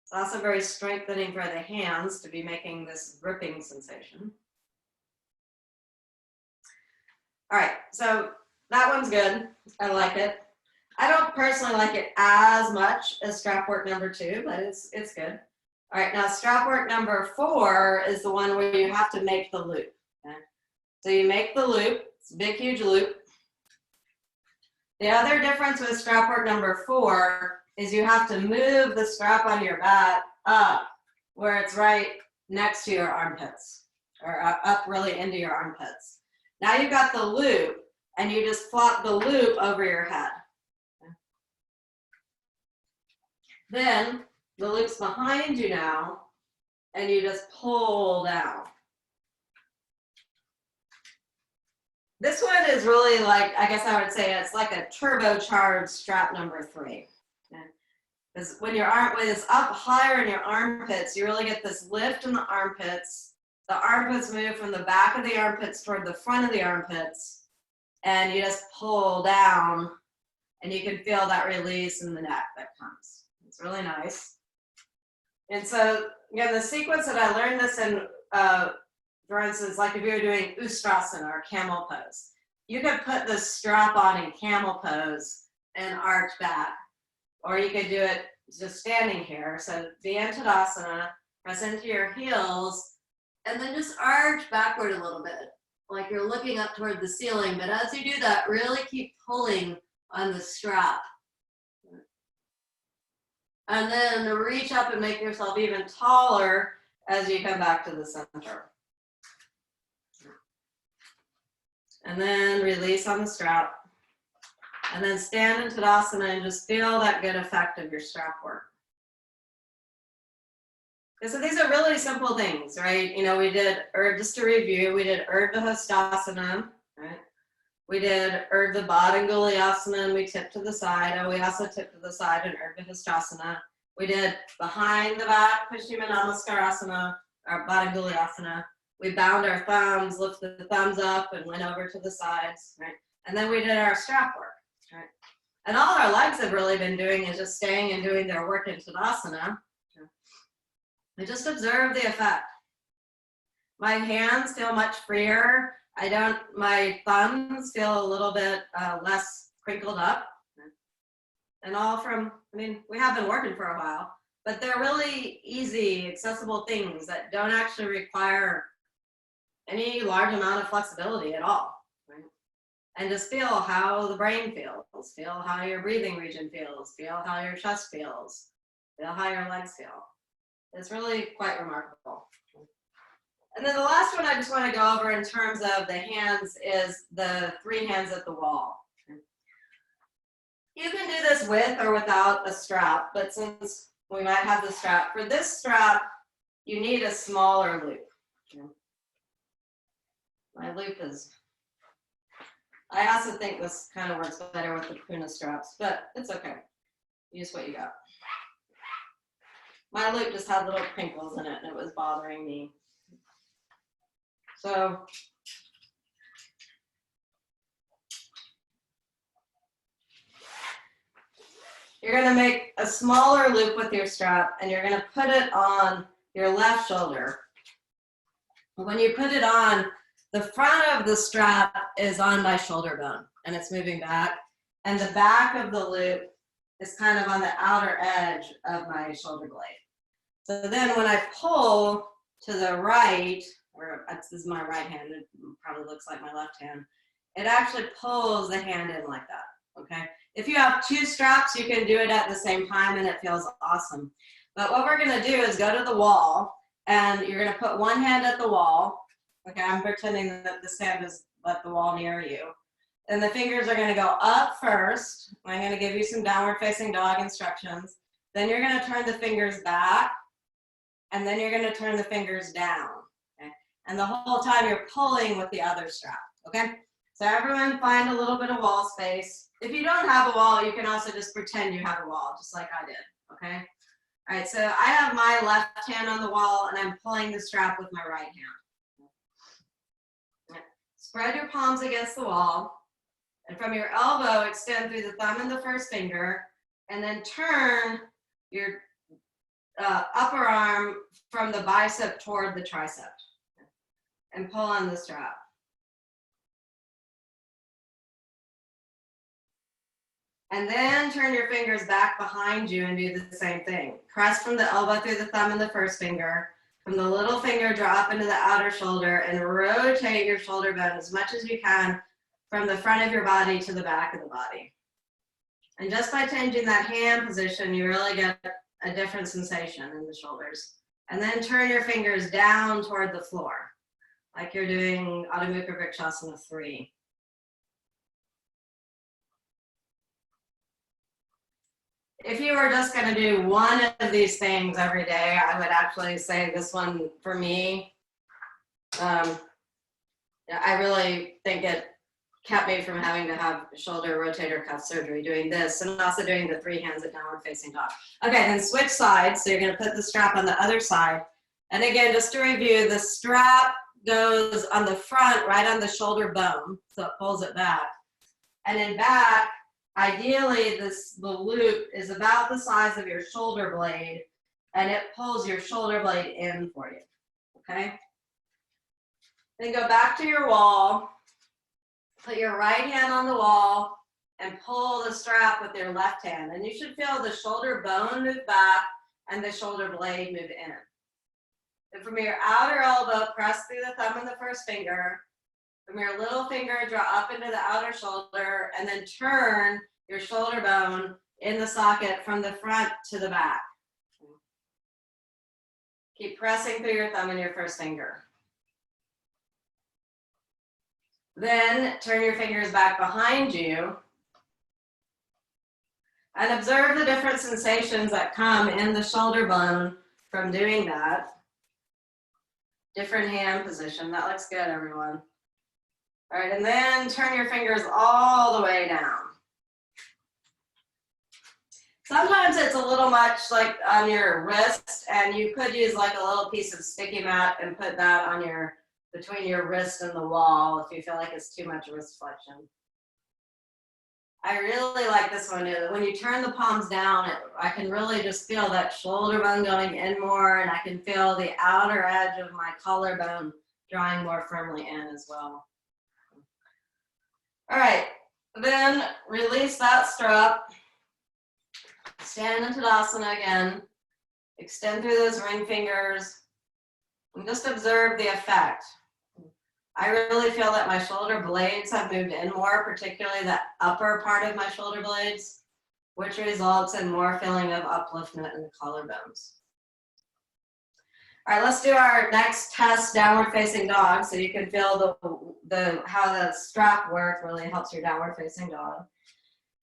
It's also very strengthening for the hands to be making this gripping sensation. All right, so that one's good. I like it. I don't personally like it as much as strap work number 2, but it's good. All right, now strap work number 4 is the one where you have to make the loop. Okay? So you make the loop, it's a big, huge loop. The other difference with strap work number 4 is you have to move the strap on your back up where it's right next to your armpits, or up really into your armpits. Now you've got the loop, and you just flop the loop over your head. Okay. Then the loop's behind you now, and you just pull down. This one is really like, I guess I would say it's like a turbocharged strap number 3. Because when it's up higher in your armpits, you really get this lift in the armpits. The armpits move from the back of the armpits toward the front of the armpits, and you just pull down, and you can feel that release in the neck that comes. It's really nice. And so, again, the sequence that I learned this in, for instance, like if you were doing Uttanasana or Camel pose, you could put the strap on in Camel pose and arch back. Or you could do it just standing here. So be in Tadasana, press into your heels, and then just arch backward a little bit, like you're looking up toward the ceiling. But as you do that, really keep pulling on the strap. And then reach up and make yourself even taller as you come back to the center. And then release on the strap. And then stand in Tadasana and just feel that good effect of your strap work. Okay, so these are really simple things, right? You know, we did, or just to review, we did Urdhva Hastasana, right? We did Urdhva Baddha and we tipped to the side. Oh, we also tipped to the side in Urdhva Hastasana. We did behind the back, Paschimma Namaskarasana, or Baddha. We bound our thumbs, lifted the thumbs up and went over to the sides, right? And then we did our strap work. Right. And all our legs have really been doing is just staying and doing their work in Tadasana. And just observe the effect. My hands feel much freer. My thumbs feel a little bit less crinkled up. And all from, I mean, we have been working for a while, but they're really easy, accessible things that don't actually require any large amount of flexibility at all. And just feel how the brain feels, feel how your breathing region feels, feel how your chest feels, feel how your legs feel. It's really quite remarkable. And then the last one I just want to go over in terms of the hands is the 3 hands at the wall. You can do this with or without a strap, but since we might have the strap, for this strap, you need a smaller loop. My loop is, I also think this kind of works better with the Puna straps, but it's okay. Use what you got. My loop just had little crinkles in it and it was bothering me. So, you're gonna make a smaller loop with your strap and you're gonna put it on your left shoulder. When you put it on, the front of the strap is on my shoulder bone and it's moving back. and the back of the loop is kind of on the outer edge of my shoulder blade. So then when I pull to the right, or this is my right hand, it probably looks like my left hand, it actually pulls the hand in like that, okay? If you have two straps, you can do it at the same time and it feels awesome. But what we're gonna do is go to the wall and you're gonna put one hand at the wall. Okay, I'm pretending that this hand is at the wall near you. And the fingers are gonna go up first. I'm gonna give you some downward facing dog instructions. Then you're gonna turn the fingers back and then you're gonna turn the fingers down, okay? And the whole time you're pulling with the other strap, okay? So everyone find a little bit of wall space. If you don't have a wall, you can also just pretend you have a wall, just like I did, okay? All right, so I have my left hand on the wall and I'm pulling the strap with my right hand. Spread your palms against the wall and from your elbow, extend through the thumb and the first finger and then turn your upper arm from the bicep toward the tricep and pull on the strap. And then turn your fingers back behind you and do the same thing. Press from the elbow through the thumb and the first finger. From the little finger, draw up into the outer shoulder and rotate your shoulder bone as much as you can from the front of your body to the back of the body. And just by changing that hand position, you really get a different sensation in the shoulders. And then turn your fingers down toward the floor, like you're doing Adho Mukha Vrikshasana 3. If you were just going to do one of these things every day, I would actually say this one for me. I really think it kept me from having to have shoulder rotator cuff surgery doing this and also doing the 3 hands at downward facing dog. Okay, then switch sides. So you're going to put the strap on the other side. And again, just to review, the strap goes on the front, right on the shoulder bone. So it pulls it back. And in back, ideally, the loop is about the size of your shoulder blade and it pulls your shoulder blade in for you, okay? Then go back to your wall, put your right hand on the wall and pull the strap with your left hand. And you should feel the shoulder bone move back and the shoulder blade move in. Then from your outer elbow, press through the thumb and the first finger. From your little finger, draw up into the outer shoulder and then turn your shoulder bone in the socket from the front to the back. Keep pressing through your thumb and your first finger. Then turn your fingers back behind you and observe the different sensations that come in the shoulder bone from doing that. Different hand position. That looks good, everyone. All right, and then turn your fingers all the way down. Sometimes it's a little much like on your wrist, and you could use like a little piece of sticky mat and put that on your, between your wrist and the wall if you feel like it's too much wrist flexion. I really like this one. When you turn the palms down, I can really just feel that shoulder bone going in more, and I can feel the outer edge of my collarbone drawing more firmly in as well. All right, then release that strap. Stand in Tadasana again. Extend through those ring fingers and just observe the effect. I really feel that my shoulder blades have moved in more, particularly the upper part of my shoulder blades, which results in more feeling of upliftment in the collarbones. All right, let's do our next test, downward facing dog, so you can feel how the strap work really helps your downward facing dog.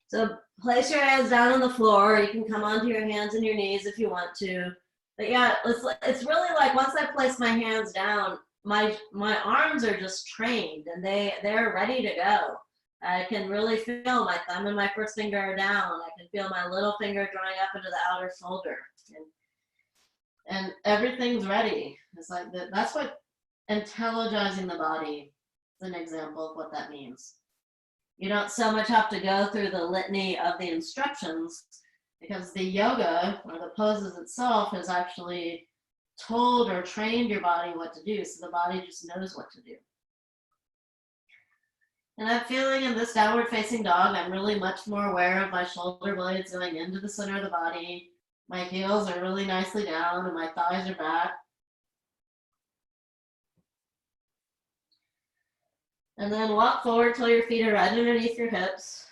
So place your hands down on the floor. You can come onto your hands and your knees if you want to. But yeah, it's really like once I place my hands down, my arms are just trained and they're ready to go. I can really feel my thumb and my first finger are down. I can feel my little finger drawing up into the outer shoulder. And everything's ready. It's like that's what intelligizing the body is an example of what that means. You don't so much have to go through the litany of the instructions because the yoga or the poses itself has actually told or trained your body what to do. So the body just knows what to do. And I'm feeling in this downward facing dog, I'm really much more aware of my shoulder blades going into the center of the body. My heels are really nicely down and my thighs are back. And then walk forward till your feet are right underneath your hips.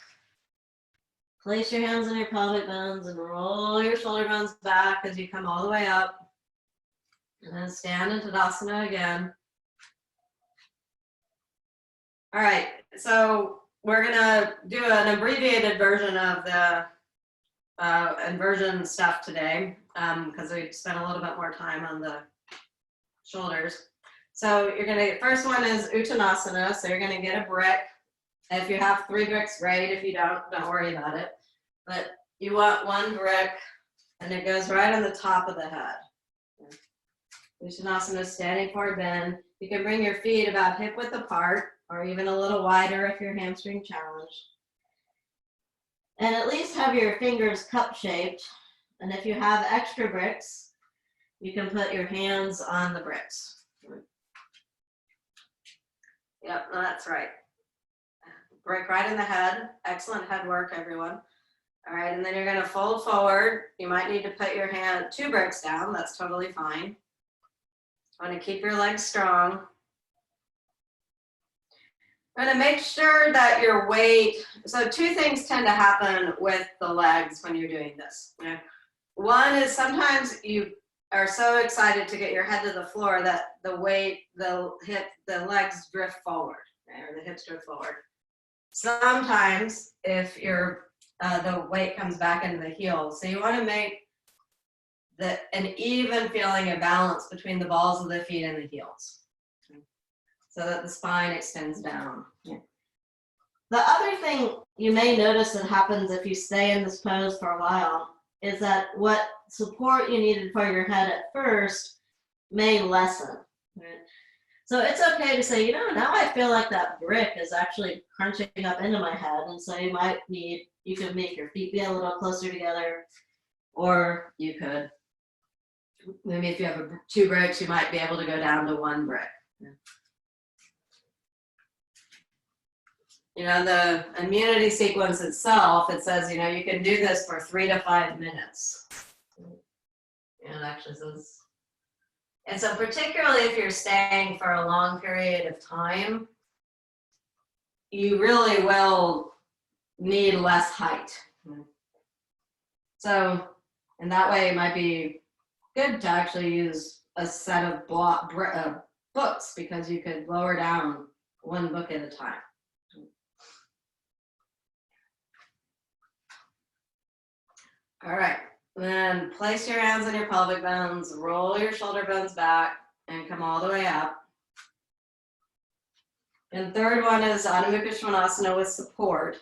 Place your hands on your pelvic bones and roll your shoulder bones back as you come all the way up. And then stand in Tadasana again. All right, so we're gonna do an abbreviated version of the inversion stuff today because we spent a little bit more time on the shoulders. So you're gonna, first one is Uttanasana. So you're gonna get a brick. If you have 3 bricks, great. If you don't worry about it. But you want 1 brick and it goes right on the top of the head. Uttanasana, standing forward bend. You can bring your feet about hip width apart or even a little wider if you're hamstring challenged. And at least have your fingers cup shaped. And if you have extra bricks, you can put your hands on the bricks. Yep, that's right. Brick right in the head. Excellent head work, everyone. All right, and then you're gonna fold forward. You might need to put your hand 2 bricks down. That's totally fine. Want to keep your legs strong. I'm gonna make sure that your weight, so 2 things tend to happen with the legs when you're doing this. One is sometimes you are so excited to get your head to the floor that the weight, the legs drift forward, or the hips drift forward. Sometimes if the weight comes back into the heels, so you want to make an even feeling of balance between the balls of the feet and the heels, so that the spine extends down. The other thing you may notice that happens if you stay in this pose for a while is that what support you needed for your head at first may lessen. Right? So it's okay to say, now I feel like that brick is actually crunching up into my head. And so you could make your feet be a little closer together, or you could, maybe if you have 2 bricks, you might be able to go down to 1 brick. The immunity sequence itself, it says, you can do this for 3 to 5 minutes. And it actually says, and so particularly if you're staying for a long period of time, you really will need less height. So, and that way it might be good to actually use a set of books, because you could lower down 1 book at a time. All right, then place your hands on your pelvic bones, roll your shoulder bones back, and come all the way up. And third one is Adho Mukha Svanasana with support.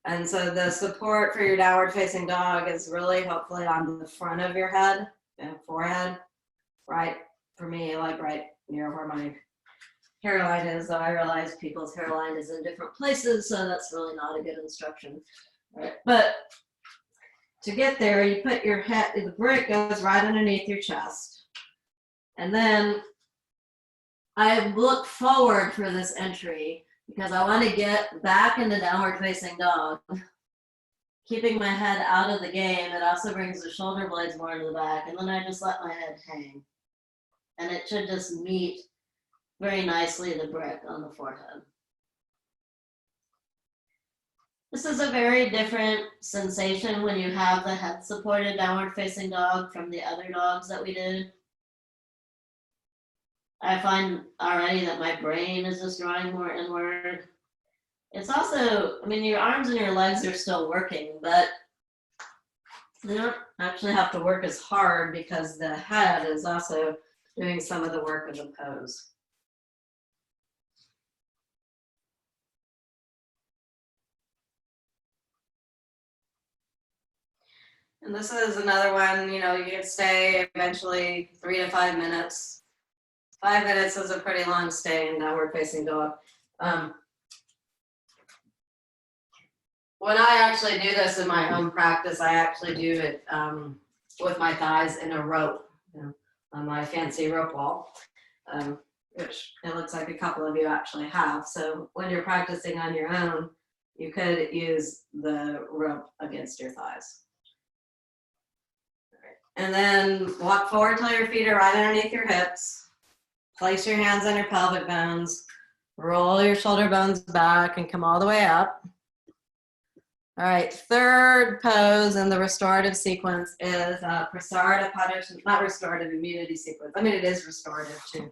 And so the support for your downward facing dog is really hopefully on the front of your head and forehead, right? For me, like right near where my hairline is, though I realize people's hairline is in different places, so that's really not a good instruction, right? But to get there, you put your head, the brick goes right underneath your chest. And then I look forward for this entry because I want to get back into downward facing dog. Keeping my head out of the game, it also brings the shoulder blades more into the back, and then I just let my head hang. And it should just meet very nicely the brick on the forehead. This is a very different sensation when you have the head supported downward facing dog from the other dogs that we did. I find already that my brain is just drawing more inward. It's also, your arms and your legs are still working, but you don't actually have to work as hard because the head is also doing some of the work of the pose. And this is another one, you can stay eventually 3 to 5 minutes. 5 minutes is a pretty long stay in downward facing dog. When I actually do this in my own practice, I actually do it with my thighs in a rope, on my fancy rope wall. which it looks like a couple of you actually have. So when you're practicing on your own, you could use the rope against your thighs. All right. And then walk forward till your feet are right underneath your hips. Place your hands on your pelvic bones. Roll your shoulder bones back and come all the way up. All right, third pose in the restorative sequence is Prasarita Padottanasana, not restorative, immunity sequence. I mean, it is restorative too.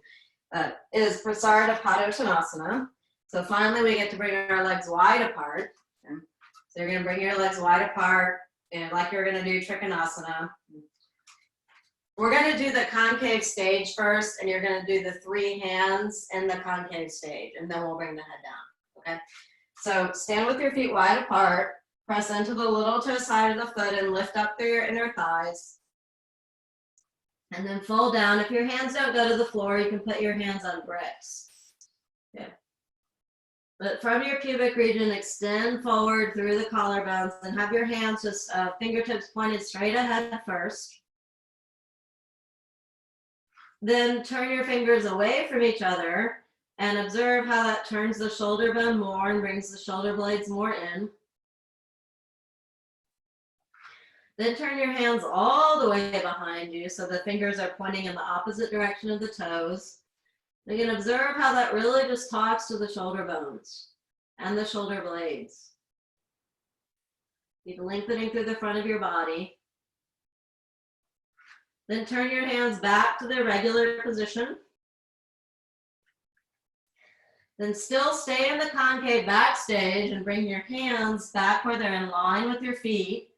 Is Prasarita Padottanasana. So finally we get to bring our legs wide apart. Okay. So you're gonna bring your legs wide apart and like you're gonna do Trikonasana. We're gonna do the concave stage first, and you're gonna do the 3 hands in the concave stage, and then we'll bring the head down, okay? So stand with your feet wide apart, press into the little toe side of the foot and lift up through your inner thighs. And then fold down. If your hands don't go to the floor, you can put your hands on bricks. Okay. But from your pubic region, extend forward through the collarbones and have your hands just fingertips pointed straight ahead first. Then turn your fingers away from each other and observe how that turns the shoulder bone more and brings the shoulder blades more in. Then turn your hands all the way behind you so the fingers are pointing in the opposite direction of the toes. You can observe how that really just talks to the shoulder bones and the shoulder blades. Keep lengthening through the front of your body. Then turn your hands back to their regular position. Then still stay in the concave backstage and bring your hands back where they're in line with your feet.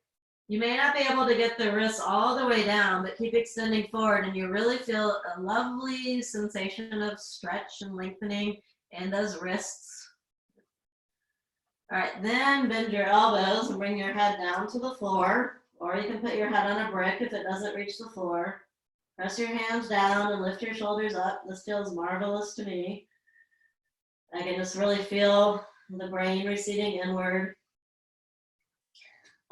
You may not be able to get the wrists all the way down, but keep extending forward and you really feel a lovely sensation of stretch and lengthening in those wrists. All right, then bend your elbows and bring your head down to the floor, or you can put your head on a brick if it doesn't reach the floor. Press your hands down and lift your shoulders up. This feels marvelous to me. I can just really feel the brain receding inward.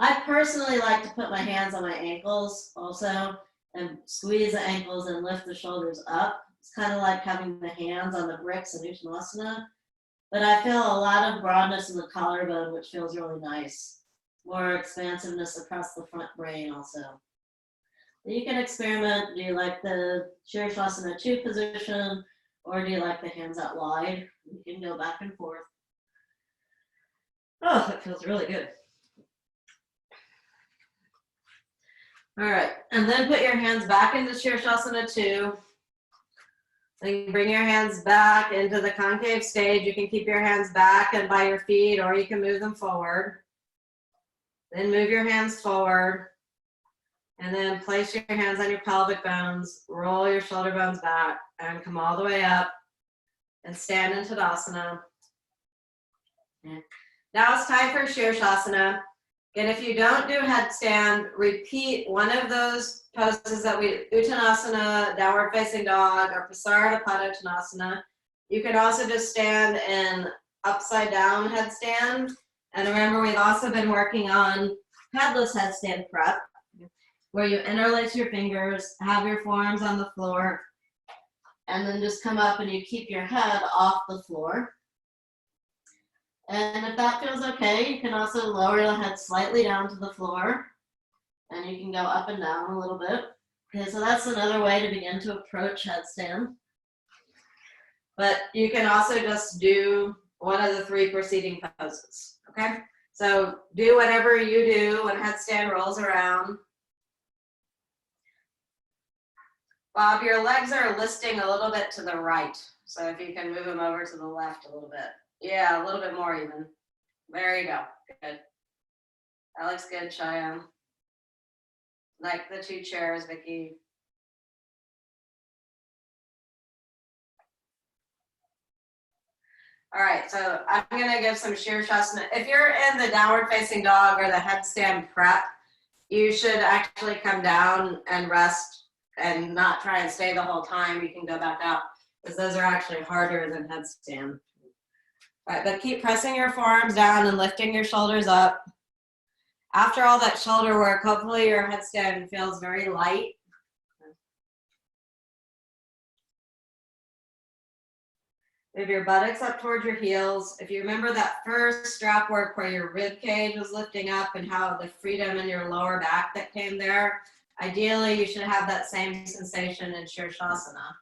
I personally like to put my hands on my ankles also and squeeze the ankles and lift the shoulders up. It's kind of like having the hands on the bricks in Uttanasana, but I feel a lot of broadness in the collarbone, which feels really nice. More expansiveness across the front brain also. You can experiment. Do you like the Sukhasan 2 position, or do you like the hands out wide? You can go back and forth. Oh, that feels really good. All right, and then put your hands back into Sukhasan 2. Then bring your hands back into the concave stage. You can keep your hands back and by your feet, or you can move them forward. Then move your hands forward. And then place your hands on your pelvic bones, roll your shoulder bones back, and come all the way up and stand in Tadasana. Now it's time for Sukhasan. And if you don't do headstand, repeat one of those poses that we, Uttanasana, downward facing dog, or Prasarita Padottanasana. You can also just stand in upside down headstand. And remember, we've also been working on headless headstand prep, where you interlace your fingers, have your forearms on the floor, and then just come up and you keep your head off the floor. And if that feels okay, you can also lower the head slightly down to the floor, and you can go up and down a little bit. Okay, so that's another way to begin to approach headstand. But you can also just do one of the 3 preceding poses, okay? So do whatever you do when headstand rolls around. Bob, your legs are listing a little bit to the right. So if you can move them over to the left a little bit. Yeah, a little bit more even. There you go. Good. That looks good, Cheyenne. Like the 2 chairs, Vicki. All right, so I'm gonna give some Sukhasan. If you're in the downward facing dog or the headstand prep, you should actually come down and rest and not try and stay the whole time. You can go back out because those are actually harder than headstand. All right, but keep pressing your forearms down and lifting your shoulders up. After all that shoulder work, hopefully your headstand feels very light. Move your buttocks up towards your heels. If you remember that first strap work where your rib cage was lifting up and how the freedom in your lower back that came there, ideally you should have that same sensation in Shirshasana.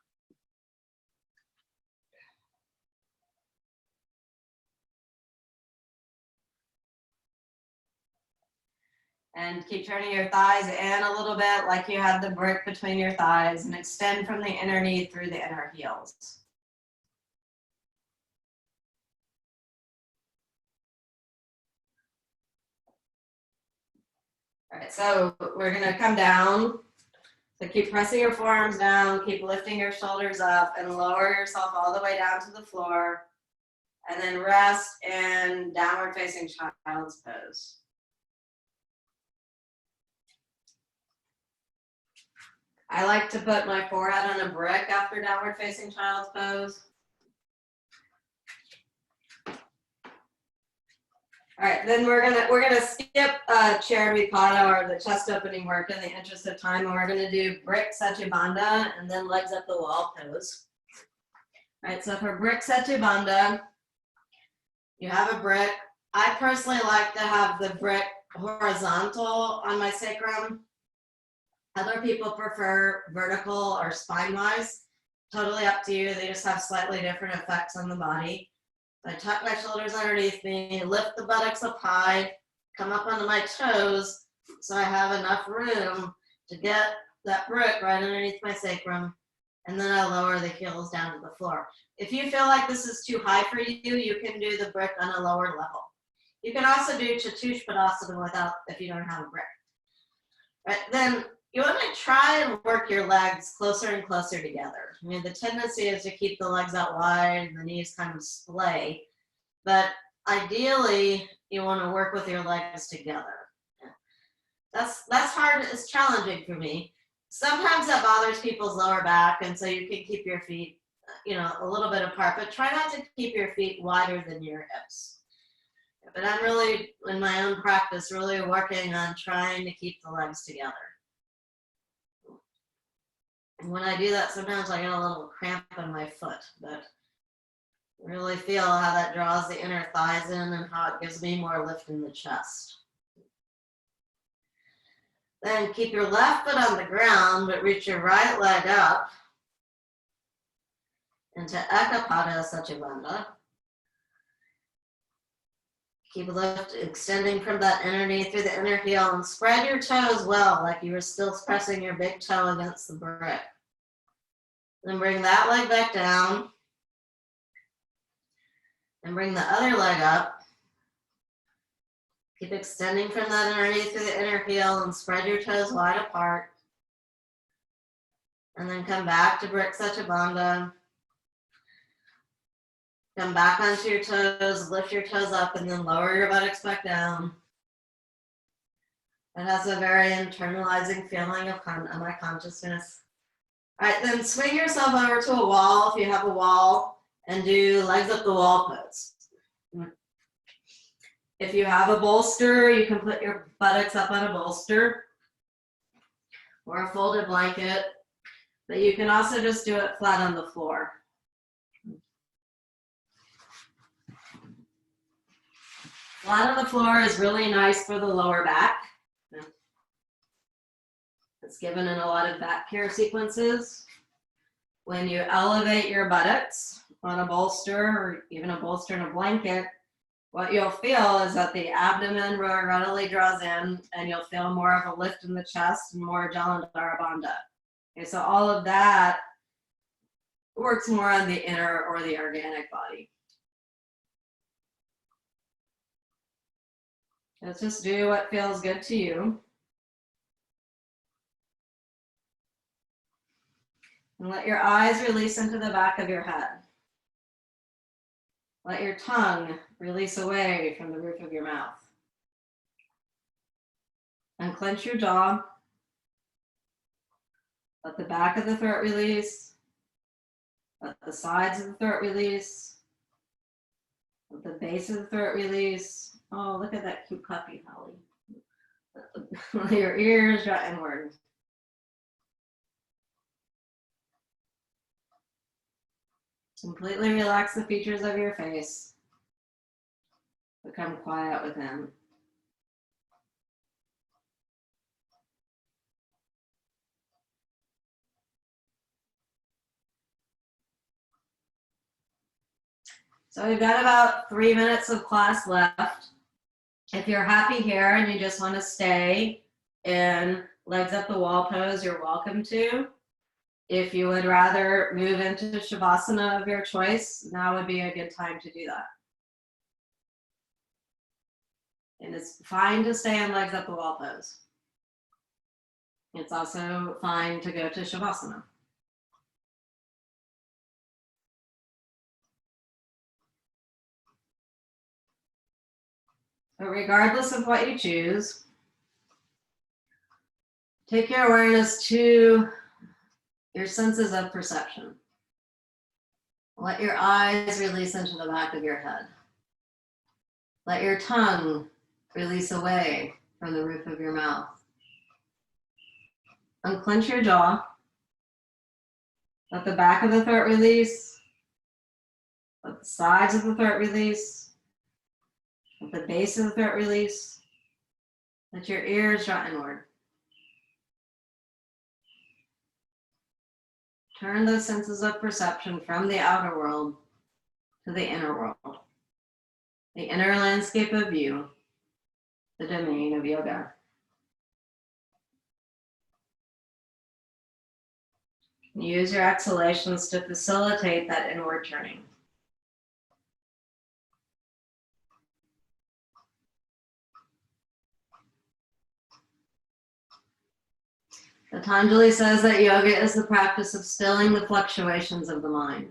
And keep turning your thighs in a little bit like you had the brick between your thighs, and extend from the inner knee through the inner heels. All right, so we're gonna come down. So keep pressing your forearms down, keep lifting your shoulders up, and lower yourself all the way down to the floor. And then rest in downward facing child's pose. I like to put my forehead on a brick after downward facing child's pose. All right, then we're gonna skip chair Vipada or the chest opening work in the interest of time, and we're gonna do brick Setu Bandha and then legs up the wall pose. All right, so for brick Setu Bandha, you have a brick. I personally like to have the brick horizontal on my sacrum. Other people prefer vertical or spine-wise. Totally up to you. They just have slightly different effects on the body. I tuck my shoulders underneath me, lift the buttocks up high, come up onto my toes so I have enough room to get that brick right underneath my sacrum, and then I lower the heels down to the floor. If you feel like this is too high for you, you can do the brick on a lower level. You can also do Chatushpadasana without, if you don't have a brick. Right, then you want to try and work your legs closer and closer together. I mean, the tendency is to keep the legs out wide and the knees kind of splay, but ideally you want to work with your legs together. That's hard, it's challenging for me. Sometimes that bothers people's lower back, and so you can keep your feet, a little bit apart, but try not to keep your feet wider than your hips. But I'm really, in my own practice, really working on trying to keep the legs together. And when I do that, sometimes I get a little cramp in my foot, but really feel how that draws the inner thighs in and how it gives me more lift in the chest. Then keep your left foot on the ground, but reach your right leg up into Ekapada Setu Bandha. Keep lift, extending from that inner knee through the inner heel, and spread your toes well, like you were still pressing your big toe against the brick. Then bring that leg back down, and bring the other leg up. Keep extending from that inner knee through the inner heel, and spread your toes wide apart. And then come back to brick Setu Bandha. Come back onto your toes, lift your toes up, and then lower your buttocks back down. It has a very internalizing feeling of my consciousness. All right, then swing yourself over to a wall if you have a wall, and do legs up the wall pose. If you have a bolster, you can put your buttocks up on a bolster or a folded blanket, but you can also just do it flat on the floor. Flat on the floor is really nice for the lower back. It's given in a lot of back care sequences. When you elevate your buttocks on a bolster or even a bolster and a blanket, what you'll feel is that the abdomen readily draws in, and you'll feel more of a lift in the chest and more Jalandhara Bandha. Okay, so all of that works more on the inner or the organic body. Let's just do what feels good to you. And let your eyes release into the back of your head. Let your tongue release away from the roof of your mouth. Unclench your jaw. Let the back of the throat release. Let the sides of the throat release. Let the base of the throat release. Oh, look at that cute puppy, Holly. Let your ears draw inward. Completely relax the features of your face. Become quiet within. So we've got about 3 minutes of class left. If you're happy here and you just want to stay in legs up the wall pose, you're welcome to. If you would rather move into Shavasana of your choice, now would be a good time to do that. And it's fine to stay in legs up the wall pose. It's also fine to go to Shavasana. But regardless of what you choose, take your awareness to your senses of perception. Let your eyes release into the back of your head. Let your tongue release away from the roof of your mouth. Unclench your jaw. Let the back of the throat release. Let the sides of the throat release. Let the base of the throat release. Let your ears draw inward. Turn those senses of perception from the outer world to the inner world, the inner landscape of you, the domain of yoga. Use your exhalations to facilitate that inward turning. Patanjali says that yoga is the practice of stilling the fluctuations of the mind.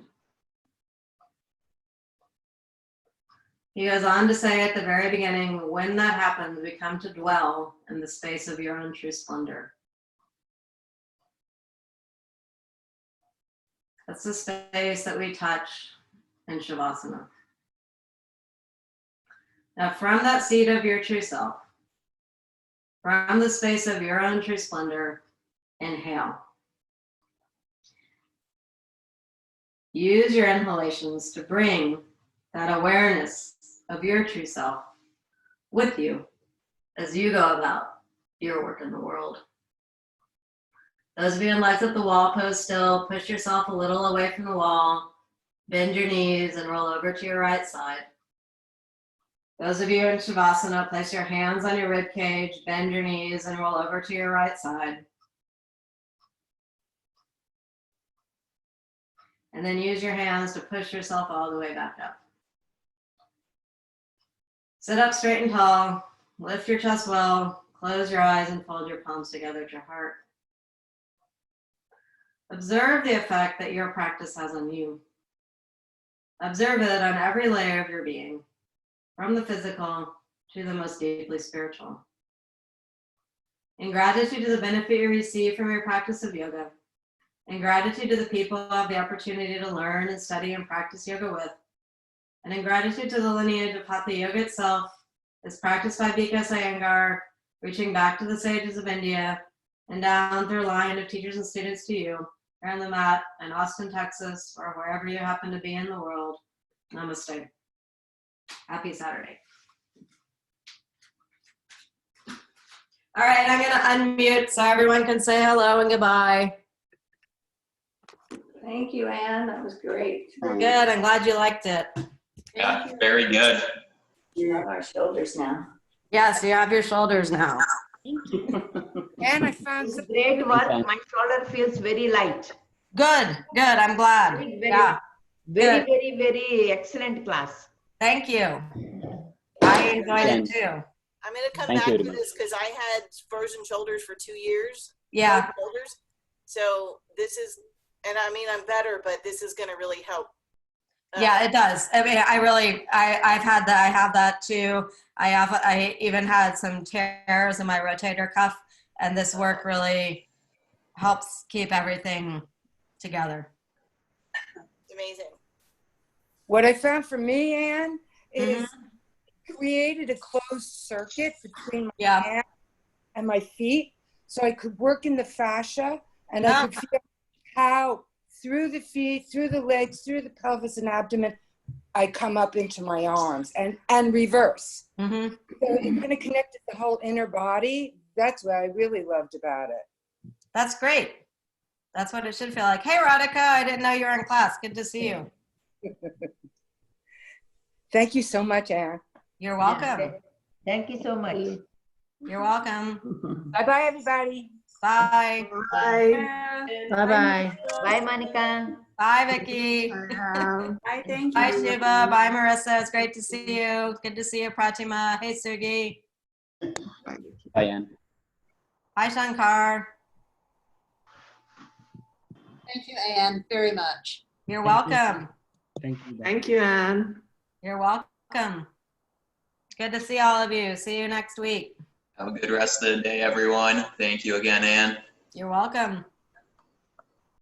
He goes on to say at the very beginning, when that happens, we come to dwell in the space of your own true splendor. That's the space that we touch in Shavasana. Now, from that seat of your true self, from the space of your own true splendor, inhale. Use your inhalations to bring that awareness of your true self with you as you go about your work in the world. Those of you in legs at the wall pose still, push yourself a little away from the wall, bend your knees and roll over to your right side. Those of you in Shavasana, place your hands on your rib cage, bend your knees and roll over to your right side. And then use your hands to push yourself all the way back up. Sit up straight and tall, lift your chest well, close your eyes and fold your palms together to your heart. Observe the effect that your practice has on you. Observe it on every layer of your being, from the physical to the most deeply spiritual. In gratitude to the benefit you receive from your practice of yoga, in gratitude to the people who have the opportunity to learn and study and practice yoga with, and in gratitude to the lineage of Hatha Yoga itself, as practiced by Bhikkhu Iyengar, reaching back to the sages of India, and down through a line of teachers and students to you, here on the mat in Austin, Texas, or wherever you happen to be in the world. Namaste. Happy Saturday. All right, I'm going to unmute so everyone can say hello and goodbye. Thank you, Anne. That was great. Good. I'm glad you liked it. Yeah, very good. You have our shoulders now. Yes, you have your shoulders now. And I found It's some great work. My shoulder feels very light. Good. Good. I'm glad. Very, Yeah. very, Good. very, very excellent class. Thank you. I enjoyed it too. I'm going to come Thank back you. to this because I had frozen shoulders for 2 years. Yeah. Frozen shoulders. So this is, and I mean, I'm better, but this is going to really help. Yeah, it does. I mean, I've had that. I have that too. I even had some tears in my rotator cuff, and this work really helps keep everything together. It's amazing. what I found for me, Anne, is created a closed circuit between my Yeah. hands and my feet, so I could work in the fascia, and I could feel how through the feet, through the legs, through the pelvis and abdomen, I come up into my arms and reverse. Mm-hmm. So it kind of connected the whole inner body. That's what I really loved about it. That's great. That's what it should feel like. Hey, Radhika, I didn't know you were in class. Good to see you. Thank you so much, Anne. You're welcome. Thank you so much. You're welcome. Bye-bye, everybody. Bye. Bye. Bye-bye. Bye, Monica. Bye, Vicky. Bye, thank Bye, you. Shiva. Bye, Marissa. It's great to see you. Good to see you, Pratima. Hey, Sugi. Bye, Ann. Hi, Shankar. Thank you, Anne, very much. You're welcome. Thank you. Thank you, Anne. You're welcome. Good to see all of you. See you next week. Have a good rest of the day, everyone. Thank you again, Ann. You're welcome.